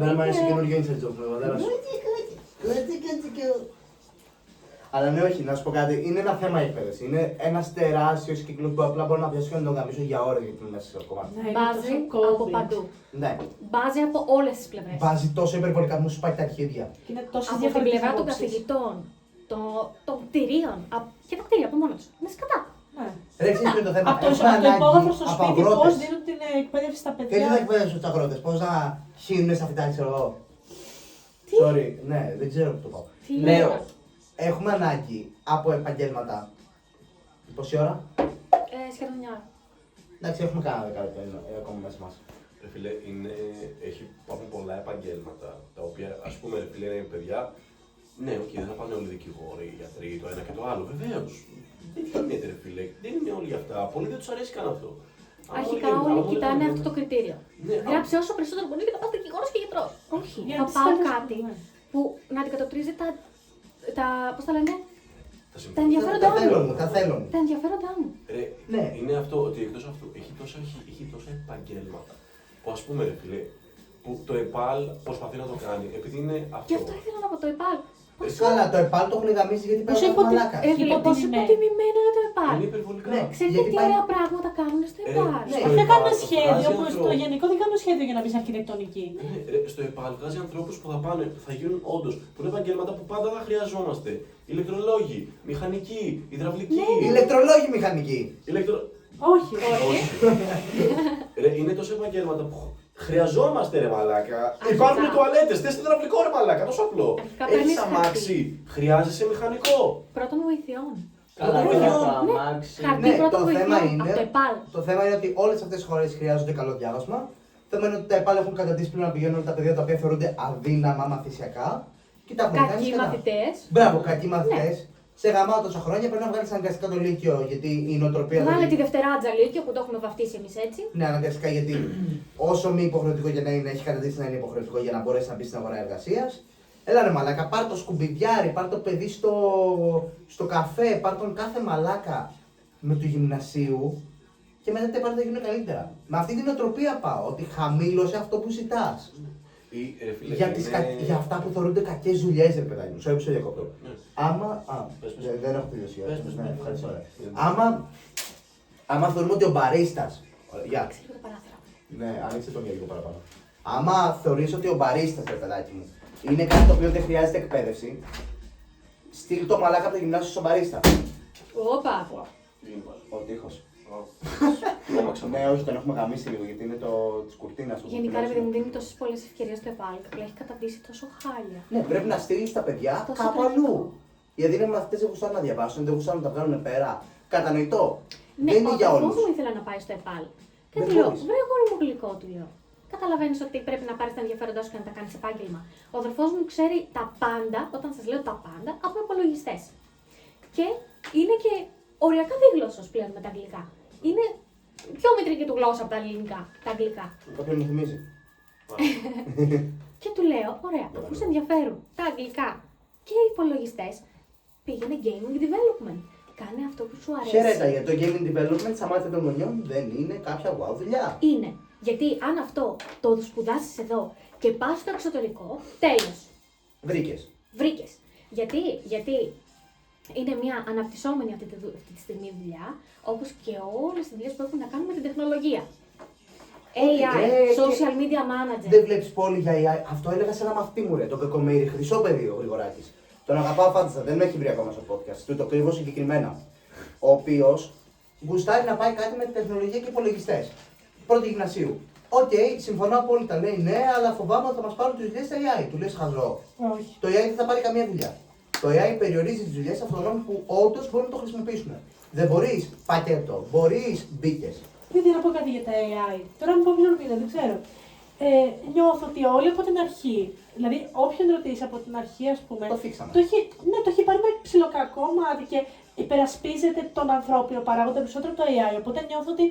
Δεν μου αρέσει καινούργιο inside joke με τον πατέρα σου. Αλλά ναι, όχι, να σου πω κάτι. Είναι ένα θέμα η εκπαίδευση. Είναι ένα τεράστιο κύκλο που απλά μπορώ να πιάσω και να τον γαμίσω για ώρες γιατί είναι μέσα στο κομμάτι. Ναι, είναι Μπάζει τόσο από COVID. παντού. Ναι. Μπάζει από όλες τις πλευρές. Βάζει τόσο υπερβολικά που μου σπάει τα αρχίδια. Και είναι τόσο Από την διαφορετικές πλευρά των απόψεις. καθηγητών, των κτηρίων. Και τα κτίρια από μόνο του. Είναι σκατά. Ναι. Ρε, ξέρεις ποιο είναι το θέμα. Από το Έχουμε υπόγραφο στο από σπίτι, πώς αγρότες. δίνουν την εκπαίδευση στα Και τι θα παιδιά. εκπαίδευσουν τους αγρότες, πώς να χύνουνε στα φυτά, ξέρω εγώ. Sorry, ναι, δεν ξέρω που το πω. Τι Λέω, είναι. έχουμε ανάγκη από επαγγέλματα. Πόση ώρα? Σχεδόν μια ώρα. Εντάξει, έχουμε κάνα δεκάλεπτο ακόμα μέσα μας. Ρε φίλε, υπάρχουν πολλά επαγγέλματα τα οποία, ας πούμε, ρε φίλε, είναι παιδιά. Ναι, οκ, δεν θα πάνε όλοι δικηγόροι, γιατροί, το ένα και το άλλο. Βεβαίως. Δεν γίνεται, ρε φίλε. Δεν είναι όλοι αυτά. Πολλοί δεν τους αρέσει καν αυτό. Αρχικά όλοι κοιτάνε αυτό το κριτήριο. Ναι, Γράψε όσο περισσότερο μπορεί και θα πας δικηγόρος και γιατρός. Όχι, Για θα τις πάω καλές- κάτι ναι. που να αντικατοπτρίζει πώς τα λένε, τα συμφωνώ. ενδιαφέροντά Τα θέλω μου. μου, τα θέλω μου. Τα ενδιαφέροντά μου. Ρε, Ναι. είναι αυτό ότι εκτός αυτού έχει τόσα επαγγέλματα που ας πούμε ρε φίλε, που το ΕΠΑΛ προσπαθεί να το κάνει επειδή είναι αυτό. Γι' αυτό ήθελα να πω το ΕΠΑΛ. Καλά, το ΕΠΑΛ το έχουν γαμίσει γιατί Πόσο πέρα μαλάκα. Πόσο υποτιμημένο είναι το ΕΠΑΛ. Είναι υπερβολικά. Ναι. Ξέρετε Γιατί τι πάει- ωραία πράγματα κάνουν στο ΕΠΑΛ. ναι. Αυτοί κάνουν ΕΠΑΛ, σχέδιο βγάζει που στο ανθρώπους. γενικό δεν κάνουν σχέδιο για να μπει αρχιτεκτονική. Ναι, ρε, στο ΕΠΑΛ βγάζει ανθρώπους που θα γίνουν όντως που είναι επαγγέλματα που πάντα θα χρειαζόμαστε. Ηλεκτρολόγοι, μηχανικοί, υδραυλικοί. Ηλεκτρολόγοι μηχανικοί. Όχι, όχι. Ρε, είναι τόσα επαγγέλματα που χρειαζόμαστε ρε μαλάκα. Αρχικά. Υπάρχουν τουαλέτες, θες υδραυλικό ρε μαλάκα, τόσο απλό. Αρχικά Έχεις παίρνεις αμάξι, χρειάζεσαι μηχανικό. Πρώτων βοηθειών. Καλά, Το για ίδιο. το Ναι. αμάξι. Χαρτί Ναι, πρώτων το θέμα βοηθειών. είναι- Από το ΕΠΑΛ. Το θέμα είναι ότι όλες αυτές οι χώρες χρειάζονται καλό διάβασμα. Το θέμα είναι ότι τα ΕΠΑΛ έχουν καταντήσει πλέον να πηγαίνουν τα παιδιά τα οποία θεωρούνται αδύναμα μαθησιακά. Και τα έχουν κάνει Κακοί σκατά. μαθητές. Μπράβο, κακοί μαθητές. Σε γαμάω τόσα χρόνια πρέπει να βγάλει αναγκαστικά το Λύκειο γιατί η νοοτροπία Βγάλε δεν τη Δευτεράτζα Λύκειο που το έχουμε βαφτίσει εμείς έτσι. Ναι, αναγκαστικά γιατί όσο μη υποχρεωτικό για να είναι, έχει καταντήσει να είναι υποχρεωτικό για να μπορέσει να μπει στην αγορά εργασία. Έλα ρε μαλάκα, πάρ το σκουμπιδιάρι, πάρ το παιδί στο καφέ, πάρ τον κάθε μαλάκα με του γυμνασίου και μετά τα υπόλοιπα θα γίνουν καλύτερα. Με αυτή την οτροπία πάω, ότι χαμήλωσε αυτό που ζητάς. Για αυτά που θεωρούνται κακές δουλειές, ρε παιδάκι μου. Sorry που σε διακόπτω. Άμα. Δεν έχω τελειώσει. Ναι, ευχαριστώ. Άμα θεωρούμε ότι ο μπαρίστας. Γεια. Ναι, άνοιξε τον για λίγο παραπάνω. Άμα θεωρείς ότι ο μπαρίστας, ρε παιδάκι μου, είναι κάτι το οποίο δεν χρειάζεται εκπαίδευση, στείλ το μαλάκα από το γυμνάσιο στον μπαρίστα. Όπα. Ο τείχος. Ναι, όχι, τον έχουμε γαμίσει λίγο γιατί είναι τη κουρτίνα του. Γενικά, ρε παιδί μου, δίνει τόσες πολλές ευκαιρίες στο ΕΠΑΛΚ, αλλά έχει καταντήσει τόσο χάλια. Ναι, πρέπει να στείλει τα παιδιά Τόσο κάπου τραγικό. αλλού. Γιατί είναι μαθητές δεν γουστάρουν να διαβάσουν, δεν γουστάρουν να τα βγάλουν πέρα. Κατανοητό. Ναι, δεν είναι για ο όλους. αδερφός μου ήθελε να πάει στο ΕΠΑΛΚ. Και Δεν του λέω, μπορείς. βρε γόρι μου γλυκό, του λέω. Καταλαβαίνεις ότι πρέπει να πάρεις τα ενδιαφέροντά σου και να τα κάνεις επάγγελμα. Ο αδερφός μου ξέρει τα πάντα, όταν σας λέω τα πάντα, από υπολογιστές. Και είναι και οριακά δίγλωσσος πλέον με τα αγγλικά. Είναι πιο μητρική του γλώσσα από τα ελληνικά, τα αγγλικά. Κάποιον μου θυμίζει. Και του λέω, ωραία, αφού σε ενδιαφέρουν τα αγγλικά και οι υπολογιστές, πήγαινε gaming development. Κάνε αυτό που σου αρέσει. Χαίρετα, γιατί το gaming development στα μάτια των γονιών δεν είναι κάποια wow δουλειά. Είναι. Γιατί αν αυτό το σπουδάσεις εδώ και πας στο εξωτερικό, τέλος. Βρήκες. Βρήκες. Γιατί είναι μια αναπτυσσόμενη αυτή τη στιγμή δουλειά, όπως και όλες τις δουλειές που έχουν να κάνουν με την τεχνολογία. AI, social media manager. Δεν βλέπεις πόλη για AI. Αυτό έλεγα σε ένα μαθητή μου, ρε, τον Κακομοίρη, χρυσό παιδί ο Γρηγοράκης. Τον αγαπάω φάνταστα, δεν με έχει βρει ακόμα στο podcast. Του το κρύβω συγκεκριμένα. Ο οποίος γουστάρει να πάει κάτι με τεχνολογία και υπολογιστές. Πρώτη γυμνασίου. Οκ, συμφωνώ απόλυτα. Λέει ναι, αλλά φοβάμαι ότι θα μας πάρουν τις δουλειές στα AI. Του λες χαζό. Όχι. Το AI δεν θα πάρει καμία δουλειά. Το AI περιορίζει τις δουλειές αυτών που όντως μπορούν να το χρησιμοποιήσουν. Δεν μπορείς πακέτο, μπορείς μπήκες. Επειδή να πω κάτι για τα AI. Τώρα μην πω ποιον πείτε, δεν ξέρω. Νιώθω ότι όλοι από την αρχή, δηλαδή όποιον ρωτήσει από την αρχή, ας πούμε. Το φίξαμε. Το έχει πάρει με ψιλοκακό μάτι και υπερασπίζεται τον ανθρώπινο παράγοντα περισσότερο από το AI. Οπότε νιώθω ότι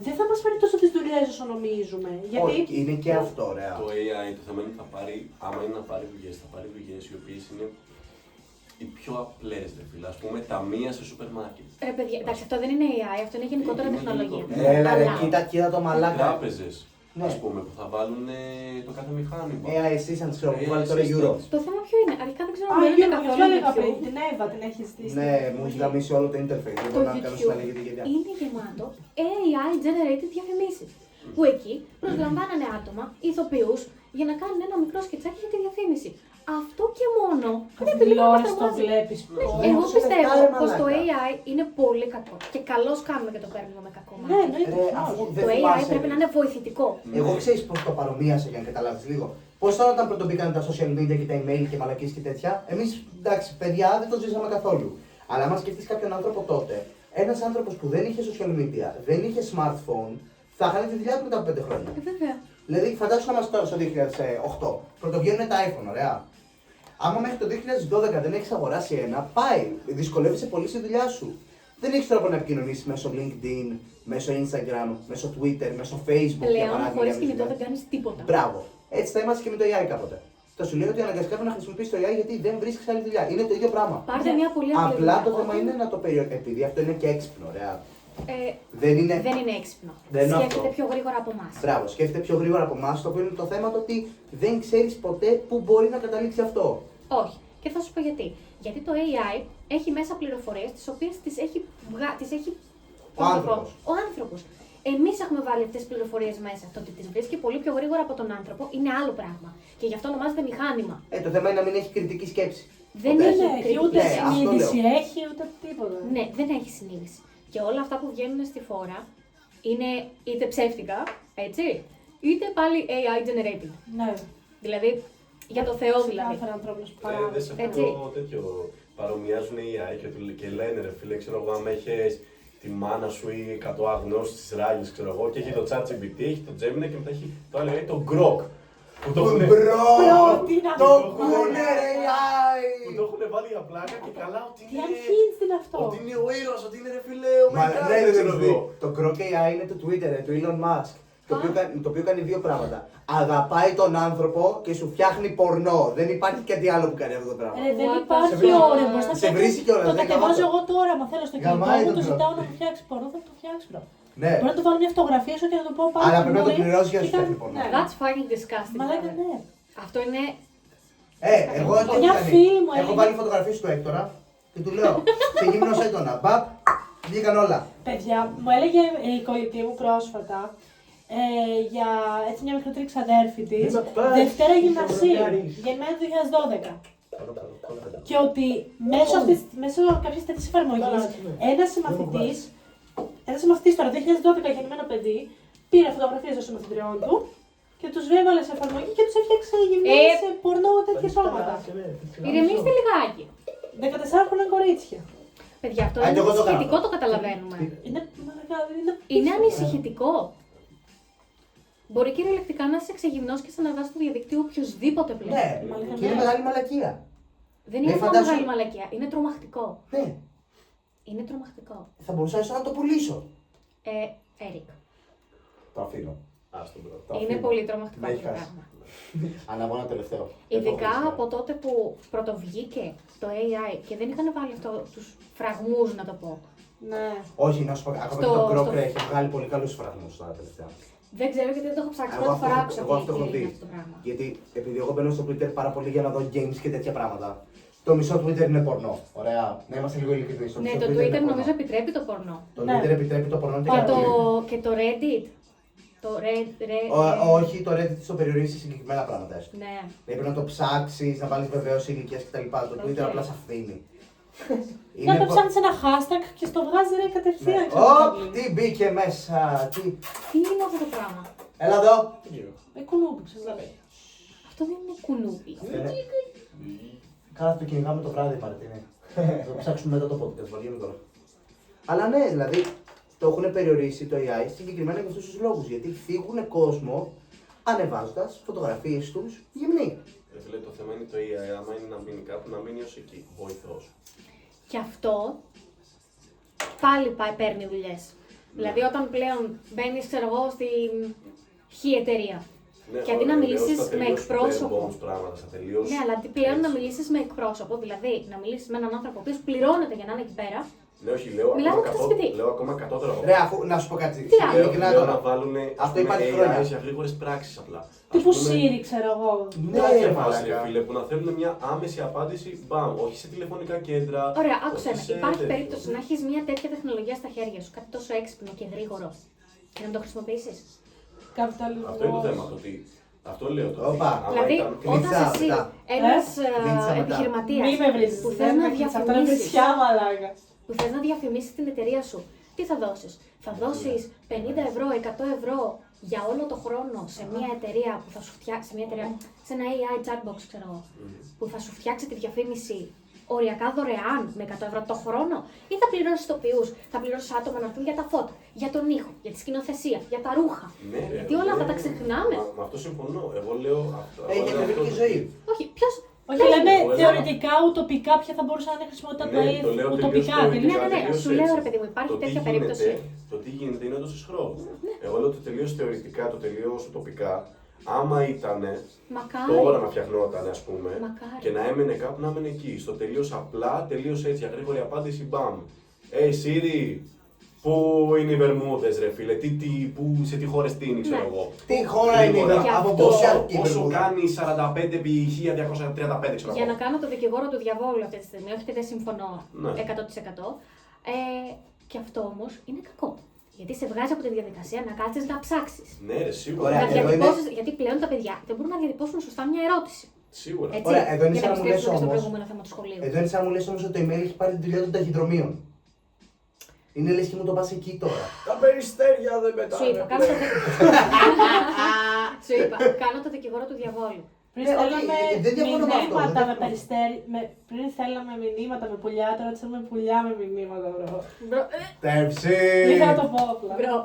δεν θα μας φέρει τόσο τις δουλειές όσο νομίζουμε. Γιατί Όχι, είναι και αυτό, ωραία. Το AI το θέμα είναι ότι θα πάρει, άμα είναι να πάρει δουλειές, θα πάρει δουλειές οι οποίες είναι οι πιο απλές, δε φίλε. Ας πούμε, ταμεία σε σούπερ μάρκετ. Ρε παιδιά, εντάξει, αυτό δεν είναι AI, αυτό είναι γενικότερα Είναι τεχνολογία. γενικότερα. Έλα ρε, Αλλά- κοίτα το μαλάκα. Τράπεζες, Ναι. ας πούμε, που θα βάλουν το κάθε μηχάνημα. AI assistant, ξέρω, που AI βάλει τώρα Euro. assistant. Το θέμα ποιο είναι, αρχικά δεν ξέρω Α, αν μένετε Γιώργο, καθόλου αυτό έλεγα πριν. YouTube. Την Εύα την έχει ζητήσει. Ναι, μου έχει γαμίσει όλο το interface. Δεν Το μπορώ να κάνω YouTube συναλλαγή για είναι γεμάτο AI generated διαφημίσεις. Που εκεί προσλαμβάνανε άτομα, ηθοποιούς, για να κάνουν ένα μικρό σκετσάκι για τη διαφήμιση. Αυτό και μόνο πρέπει λίγο να μας Τηλεόραση το τρομάζει. βλέπεις. Ναι, Ω, εγώ σε πιστεύω λεφτά, ρε πως το μαλάκα. AI είναι πολύ κακό. Και καλώς κάνουμε και το παίρνουμε με κακό Ναι, μάτι. εννοείται. Ρε, προφανώς. αφού δεν Το AI θυμάσαι, πρέπει να είναι βοηθητικό. Εγώ ξέρεις πώς το παρομοίασα για να καταλάβεις λίγο. Πώς ήταν όταν πρώτον μπήκαν τα social media και τα email και μαλακίες και τέτοια. Εμείς, εντάξει, παιδιά δεν το ζήσαμε καθόλου. Αλλά άμα σκεφτείς κάποιον άνθρωπο τότε, ένας άνθρωπος που δεν είχε social media, δεν είχε smartphone, θα χάνει τη δουλειά του μετά από 5 χρόνια. Βέβαια. Δηλαδή, φαντάσου να είμαστε τώρα στο 2008. Πρωτοβγαίνουν τα iPhone, ωραία. Άμα μέχρι το 2012 δεν έχεις αγοράσει ένα, πάει. Δυσκολεύεσαι πολύ στη δουλειά σου. Δεν έχεις τρόπο να επικοινωνήσεις μέσω LinkedIn, μέσω Instagram, μέσω Twitter, μέσω Facebook. για Πλέον παράδειγμα, χωρίς για κινητό δουλειά. δεν κάνεις τίποτα. Μπράβο. Έτσι θα είμαστε και με το AI κάποτε. Θα σου λέω ότι αναγκαστικά πρέπει να χρησιμοποιήσει το AI γιατί δεν βρίσκει άλλη δουλειά. Είναι το ίδιο πράγμα. Πάρτε μια πολύ απλή Απλά δουλειά. το θέμα είναι να το περιορίσει. Επειδή αυτό είναι και έξυπνο, ωραία. Ε, Δεν είναι. δεν είναι έξυπνο. Δεν είναι Σκέφτεται αυτό. πιο γρήγορα από εμάς. Μπράβο, σκέφτεται πιο γρήγορα από εμά. Το οποίο είναι το θέμα το ότι δεν ξέρει ποτέ πού μπορεί να καταλήξει αυτό. Όχι. Και θα σου πω γιατί. Γιατί το AI έχει μέσα πληροφορίες τις οποίες τις έχει Ο άνθρωπος. ο άνθρωπος. Εμείς έχουμε βάλει αυτές τις πληροφορίες μέσα. Το ότι τις βρίσκει πολύ πιο γρήγορα από τον άνθρωπο είναι άλλο πράγμα. Και γι' αυτό ονομάζεται μηχάνημα. Το θέμα είναι να μην έχει κριτική σκέψη. Δεν Ποτέ. έχει Δεν έχει ούτε Ναι, αυτό συνείδηση, λέω. έχει ούτε τίποτα. Ναι, δεν έχει συνείδηση. Και όλα αυτά που βγαίνουν στη φόρα είναι είτε ψεύτικα, έτσι, είτε πάλι AI generated. Ναι. Δηλαδή, για το Θεό δηλαδή. Κάθε ανθρώπινος Δεν παράγοντας. σε Έτσι. αυτό τέτοιο. Παρομοιάζουν οι AI και λένε ρε φίλε, ξέρω εγώ, άμα έχεις τη μάνα σου ή 100 αγνώσεις της ράγης, ξέρω εγώ, και έχει το ChatGPT, έχει το Gemini και μετά έχει το άλλο AI, το Grok. Που το έχουνε- Τι να Το πω. πούνε ρε AI! που το έχουν βάλει για πλάκα και καλά ότι Τι είναι. αρχίζει είναι αυτό. Ότι είναι ο ήρωας, ότι είναι ρε φίλε ο Μα Μεγκάνης, ναι, δεν ξέρω έχεις δει. εγώ. Το Grok AI είναι του Twitter, του Elon Musk. Το οποίο κάνει δύο πράγματα. Αγαπάει τον άνθρωπο και σου φτιάχνει πορνό. Δεν υπάρχει κάτι άλλο που κάνει αυτό το πράγμα. Δεν What υπάρχει Σε βρίζει- όρεμο. σε βρίζει κιόλας, Το δεν κατεβάζω γαμάτο. εγώ τώρα, άμα θέλω στο κινητό Γαμάει μου, τον το τρόπο. ζητάω να μου φτιάξει πορνό, θα το φτιάξει προ. Ναι. Μπορώ να του βάλω μια φωτογραφία σου και να του πω πάλι. Αλλά πρέπει να το πληρώσει για να σου φτιάχνει πορνό. Ναι. That's fucking disgusting. Μαλάκα, βέβαια. ναι. Αυτό είναι. Εγώ τι Μια κάνει. φίλη μου Έχω έλεγε- βάλει φωτογραφίες του Έκτορα και του λέω σε γυμνός έντονα. Μπαπ, βγήκαν όλα. Παιδιά, μου έλεγε η κολλητή μου πρόσφατα για έτσι μια μικρότερη ξαδέρφη τη, Μην με πας, Δευτέρα γυμνασίου, Γιάννη. γεννημένη το 2012. Και ότι μέσω κάποιες τέτοιες εφαρμογής, ένας συμμαθητής τώρα, 2012 γεννημένο παιδί, πήρε φωτογραφίες των συμμαθητριών του και τους έβαλε σε εφαρμογή και τους έφτιαξε γυμνές σε πορνό τέτοια πράγματα. Ηρεμήστε λιγάκι. 14 χρόνια κορίτσια. Παιδιά, αυτό Α, είναι και εγώ το ανησυχητικό, κάνω. το καταλαβαίνουμε. Είναι Είναι ανησυχητικό. Μπορεί κυριολεκτικά να σε ξεγυμνώσει και σε αναβάσει στο διαδίκτυο οποιοδήποτε πλέον. Ναι, Μαλάκα, και είναι ναι. μεγάλη μαλακία. Δεν είναι μόνο φαντάσου- μεγάλη μαλακία, είναι τρομακτικό. Ναι, Είναι τρομακτικό. θα μπορούσα να το πουλήσω. Έρικ, Το αφήνω. Άστο, μπρο. είναι πολύ τρομακτικό Με έχει αυτό το χάσει. πράγμα. Αναβώ ένα τελευταίο. Ειδικά από τότε που πρωτοβγήκε το AI και δεν είχαν βάλει αυτό τους φραγμούς, να το πω. Ναι. Όχι, να σου πω, ακόμα και Στο- το Grok στο- έχει βγάλει πολύ καλούς φραγμούς τώρα τελευταία. Δεν ξέρω γιατί δεν το έχω ψάξει. Εγώ Πρώτη αυτό- φορά άκουσα εγώ αυτό τι έχω είναι δει. αυτό το πράγμα. Γιατί επειδή εγώ μπαίνω στο Twitter πάρα πολύ για να δω games και τέτοια πράγματα. Το μισό Twitter είναι πορνό. Ωραία. Να είμαστε λίγο ειλικρινείς. Ναι, μισό το είναι Twitter πορνό. νομίζω επιτρέπει το πορνό. Το Ναι. Twitter επιτρέπει το πορνό Και το Reddit. Το Όχι, το Reddit το περιορίζει σε συγκεκριμένα πράγματα. έστω. Ναι. Πρέπει να το ψάξει, να βάλει βεβαίωση ηλικία κτλ. Το Twitter Οκ. απλά σε αφήνει. Να το πο- ψάχνεις ένα hashtag και στο βγάζει ρε κατευθείαν. Ναι. ξέρω Ω, τι. τι μπήκε μέσα, τι. Τι είναι αυτό το πράγμα. Έλα εδώ. Με κουνούπι, ξέρεις να λέει. Αυτό δεν είναι κουνούπι. Κάνα το κυνηγάμε το βράδυ, Μαρτίνε. Θα το ψάξουμε μετά το podcast, βαριέμαι τώρα. Αλλά ναι, δηλαδή το έχουν περιορίσει το AI συγκεκριμένα για αυτού του λόγου. Γιατί φύγουν κόσμο ανεβάζοντα φωτογραφίε του γυμνοί. Φίλε, το θέμα είναι το AI, άμα είναι να μείνει κάπου, να μείνει ως εκεί, βοηθός. Και αυτό πάλι παίρνει δουλειές. Δηλαδή όταν πλέον μπαίνεις, ξέρω εγώ, στην χ εταιρεία. Και αντί να μιλήσεις με εκπρόσωπο. Πράγματα, στα τελείως Ναι, αλλά αντί πλέον έτσι. να μιλήσεις με εκπρόσωπο, δηλαδή να μιλήσεις με έναν άνθρωπο ο οποίος πληρώνεται για να είναι εκεί πέρα. Ναι, όχι, λέω Μιλάμε ακόμα, από το σπίτι. λέω ακόμα κατώτερο από Ρε, αφού να σου πω κάτι. Τι άλλο? ειλικρινά Λέω τώρα. να βάλουν Αυτό υπάρχει AI χρόνια. για γρήγορες πράξεις απλά. Τύπου Ας πούμε, Siri, ξέρω εγώ. Ναι, τέτοια ρε, φάση, ρε μαλάκα. φίλε, που να θέλουν μια άμεση απάντηση, μπαμ, όχι σε τηλεφωνικά κέντρα. Ωραία, άκουσε όχι με. σε Υπάρχει τέτοιο. περίπτωση να έχεις μια τέτοια τεχνολογία στα χέρια σου, κάτι τόσο έξυπνο και γρήγορο, και να μην το χρησιμοποιήσεις. Καπιταλισμός. Αυτό είναι το θέμα. Το ότι, αυτό λέω το. ότι Όπα. άμα Δηλαδή, ήταν- όταν Κλείτσα εσύ, μετά. ένας Κλείτσα μετά. επιχειρηματίας Μη με βρίζεις. που Δεν θες να με βρίζεις. Αυτό είναι διαφημίσεις, βρισιά, μαλάκα. που θες να διαφημίσεις την εταιρεία σου, τι θα δώσεις? Θα δώσεις 50 ευρώ, 100 ευρώ για όλο το χρόνο σε μια εταιρεία που θα σου φτιάξει, σε ένα AI chatbox, ξέρω εγώ, που θα σου φτιάξει τη διαφήμιση οριακά δωρεάν με 100 ευρώ το χρόνο, ή θα πληρώσεις ηθοποιούς, θα πληρώσεις άτομα να έρθουν για τα φώτα, για τον ήχο, για τη σκηνοθεσία, για τα ρούχα. Ναι, ρε, Γιατί όλα αυτά ναι, τα ξεχνάμε. Με αυτό συμφωνώ. Εγώ λέω αυτό. Έχει εγώ λέω ακριβή αυτό ζωή. Όχι, ποιος. Όχι, λέμε Εγώ θεωρητικά, ουτοπικά, ποια θα μπορούσε να είναι η χρησιμότητα του Ναι, AI. το λέω Ουτοπικά, τελείως τελείως. Ναι, ναι, ναι, τελείως σου λέω, έτσι. ρε παιδί μου, υπάρχει Το τι τέτοια γίνεται- περίπτωση. Το τι γίνεται είναι όντως χρόνου. Εγώ λέω το τελείως θεωρητικά, το τελείως ουτοπικά. Άμα ήταν Μακάρι. τώρα να φτιαχνόταν, ας πούμε, Μακάρι. και να έμενε κάπου, να έμενε εκεί. Στο τελείως απλά, τελείως έτσι, αγρήγορη απάντηση, μπαμ. Siri, πού είναι οι Βερμούδες, ρε φίλε, σε τι χώρες τίνει, ξέρω Ναι. εγώ. Τι χώρα είναι Γρήγορα. η Και από αυτό- πόση αρκεί η Όσο Βερμούδα. κάνει 45 επί 1235, ξέρω Για να εγώ. κάνω το δικηγόρο του διαβόλου αυτή τη στιγμή, όχι ότι δεν συμφωνώ Ναι. 100%. Και αυτό όμως είναι κακό. Γιατί σε βγάζει από τη διαδικασία να κάτσεις να ψάξεις. Ναι, ρε, σίγουρα. Ωραία, Να εδώ διατυπώσεις, γιατί πλέον τα παιδιά δεν μπορούν να διατυπώσουν σωστά μια ερώτηση. Σίγουρα. Έτσι, Ωραία, εδώ είναι για σαν να να μου λες επιστρέψουμε και στο όμως- προηγούμενο θέμα του σχολείου. Εδώ είναι σαν να μου λες όμως ότι το email έχει πάρει τη δουλειά των ταχυδρομείων. Είναι λες και μου το πας εκεί τώρα. Τα περιστέρια δεν Σου είπα, κάνω το... Σου είπα, κάνω το δικηγόρο του διαβόλου. Πριν Ναι, όχι, θέλαμε δεν διαφωνώ με αυτό, δεν μηνύματα με διαφωνώ. περιστέρι. Πριν θέλαμε μηνύματα με πουλιά, τώρα θέλουμε πουλιά με μηνύματα, μπρο. Μπρο, Τέψη! Είχα να το πω απλά. μπρο.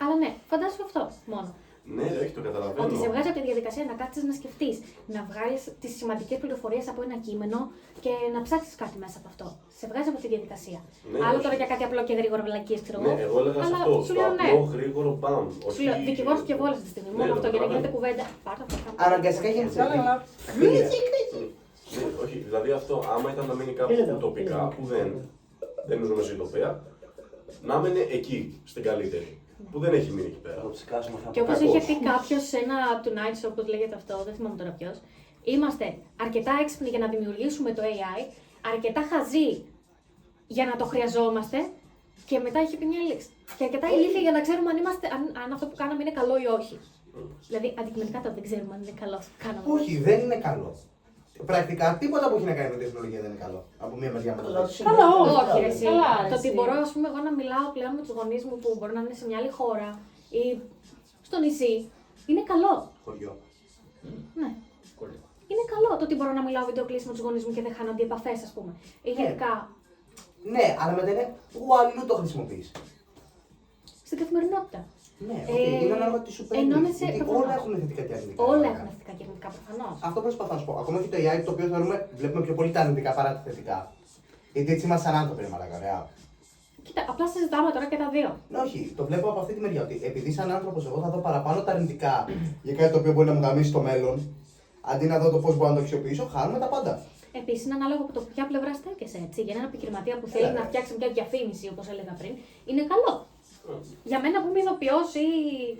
Αλλά ναι, φαντάσου αυτό μόνο. Ναι, ρε, όχι, το καταλαβαίνω. Ότι σε βγάζει από τη διαδικασία να κάτσεις να σκεφτείς, να βγάλεις τις σημαντικές πληροφορίες από ένα κείμενο και να ψάξεις κάτι μέσα από αυτό. Σε βγάζει από τη διαδικασία. Ναι, Άλλο όχι. τώρα για κάτι απλό και γρήγορο βλακίες, ξέρω Ναι, εγώ έλεγα σε Αλλά αυτό. σου Στο λέω ναι. απλό, γρήγορο, μπαμ. Σου λέω δικηγόρος και βόλας αυτή τη στιγμή. Ναι, Μόνο το αυτό για να καταλαβαίνω. γίνεται κουβέντα. Πάρτε αυτό. κάνε. Αναγκαστικά γίνεται. Καλά. Ναι, όχι, δηλαδή αυτό, άμα ήταν να μείνει κάπου ουτοπικά, που δεν ζούμε σε ουτοπία, να έμενε εκεί, στην καλύτερη. Που δεν έχει μείνει εκεί πέρα. Και όπως Κακός. είχε πει κάποιος σε ένα Tonight Show, όπως λέγεται αυτό, δεν θυμάμαι τώρα ποιος, είμαστε αρκετά έξυπνοι για να δημιουργήσουμε το AI, αρκετά χαζοί για να το χρειαζόμαστε και μετά είχε πει μια λέξη. Και αρκετά ηλίθιοι για να ξέρουμε αν αυτό που κάναμε είναι καλό ή όχι. Δηλαδή, αντικειμενικά τώρα δεν ξέρουμε αν είναι καλό αυτό που κάναμε. Όχι, δεν είναι καλό. Πρακτικά τίποτα που έχει να κάνει με τεχνολογία δεν είναι καλό. Από μία μεριά με το άλλο. Καλά, Όχι, ρε, εσύ. Καλά, Το ότι εσύ. μπορώ ας πούμε, εγώ να μιλάω πλέον με τους γονείς μου που μπορεί να είναι σε μια άλλη χώρα ή στο νησί, είναι καλό. Χωριό. Ναι. Είναι καλό το ότι μπορώ να μιλάω βιντεοκλήσεις με τους γονείς μου και δεν χάνονται οι επαφές, ας πούμε. Ή γενικά Ναι, αλλά μετά είναι που αλλού το χρησιμοποιείς. στην καθημερινότητα. Ναι, είναι ανάλογα τι σου παίρνει. ενώνεσαι Γιατί προφανώς. όλα έχουν θετικά και αρνητικά. Όλα έχουν θετικά και αρνητικά προφανώς. Αυτό προσπαθώ να σου πω. Ακόμα και το AI το οποίο βλέπουμε πιο πολύ τα αρνητικά παρά τα θετικά. Γιατί έτσι είμαστε σαν άνθρωποι, ρε μαλάκα, ωραία. Κοίτα, απλά συζητάμε τώρα και τα δύο. Ναι, όχι, το βλέπω από αυτή τη μεριά. Ότι επειδή σαν άνθρωπο εγώ θα δω παραπάνω τα αρνητικά για κάτι το οποίο μπορεί να μου γαμίσει στο μέλλον, αντί να δω το πώ μπορώ να το αξιοποιήσω, χάνουμε τα πάντα. Επίσης, είναι ανάλογο από το ποια πλευρά στέκεσαι. Έτσι. Για έναν επιχειρηματία που θέλει Ναι. να φτιάξει μια διαφήμιση, όπως έλεγα πριν, είναι καλό. Για μένα που είμαι ηθοποιός ή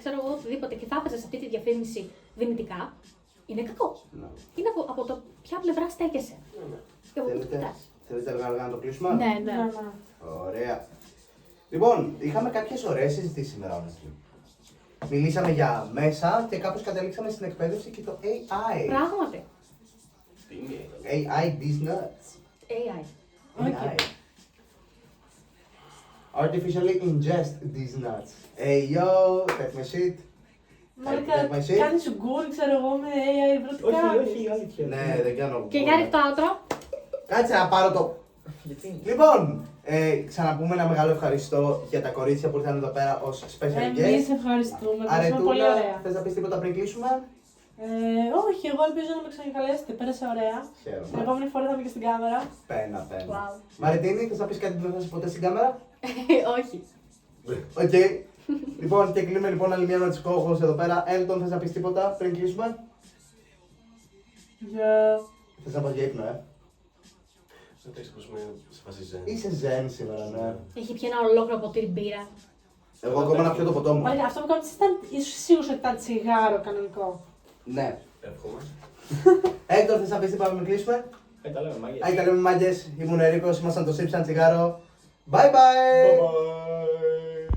ξέρω εγώ οτιδήποτε και θα έπαιζα σε αυτή τη διαφήμιση δυνητικά, είναι κακό. Ναι. Είναι από το ποια πλευρά στέκεσαι. Και από πού το κοιτάς. Θέλετε αργά να το κλείσουμε. Ναι. Ωραία. Λοιπόν, είχαμε κάποιες ωραίες συζητήσεις σήμερα, honestly. Μιλήσαμε για μέσα και κάπως καταλήξαμε στην εκπαίδευση και το AI. Πράγματι. Τι είναι. AI business. AI. AI. Artificially ingest these nuts. Hey yo, take my shit. Μαλάκα, Take my shit. κάνεις γκουρ, ξέρω εγώ, με AI ερωτικά. αλήθεια. Ναι, δεν κάνω. Και για ρίχτω outro. Κάτσε να πάρω το. Γιατί. Λοιπόν, ξαναπούμε ένα μεγάλο ευχαριστώ για τα κορίτσια που ήρθαν εδώ πέρα ως special guest. Εμείς ευχαριστούμε, ήταν πολύ ωραία. θες να πεις τίποτα πριν κλείσουμε? Όχι, εγώ ελπίζω να με ξανακαλέσετε, πέρασε ωραία. Την Χαίρομαι. επόμενη φορά θα είμαι και στην κάμερα. Πένα. Wow. Μαριτίνη, θες να πεις κάτι που δεν θα σου ποτέ στην κάμερα? Όχι. Οκ. Λοιπόν, και κλείνουμε λοιπόν άλλη μια με τις κόχους εδώ πέρα. Έλτον, θες να πεις τίποτα πριν κλείσουμε? Θες να πας για ύπνο, Δεν το πώς με σε φάση ζεν. Είσαι ζεν σήμερα, ναι. Έχει πιει ένα ολόκληρο ποτήρι μπύρα. Εγώ ακόμα να πιω το ποτό μου. Μαλάκα, αυτό που κάνετε ήταν σίγουρος ότι ήταν τσιγάρο κανονικό. Ναι. Εύχομαι. Έκτορ, θες να πεις τίποτα πριν κλείσουμε? Τα λέμε μάγια. Άι, τα λέμε μάγκες. Ήμουν ο Ερίκος, ήμασταν το Sips and Τσιγάρο. Bye bye! Bye bye.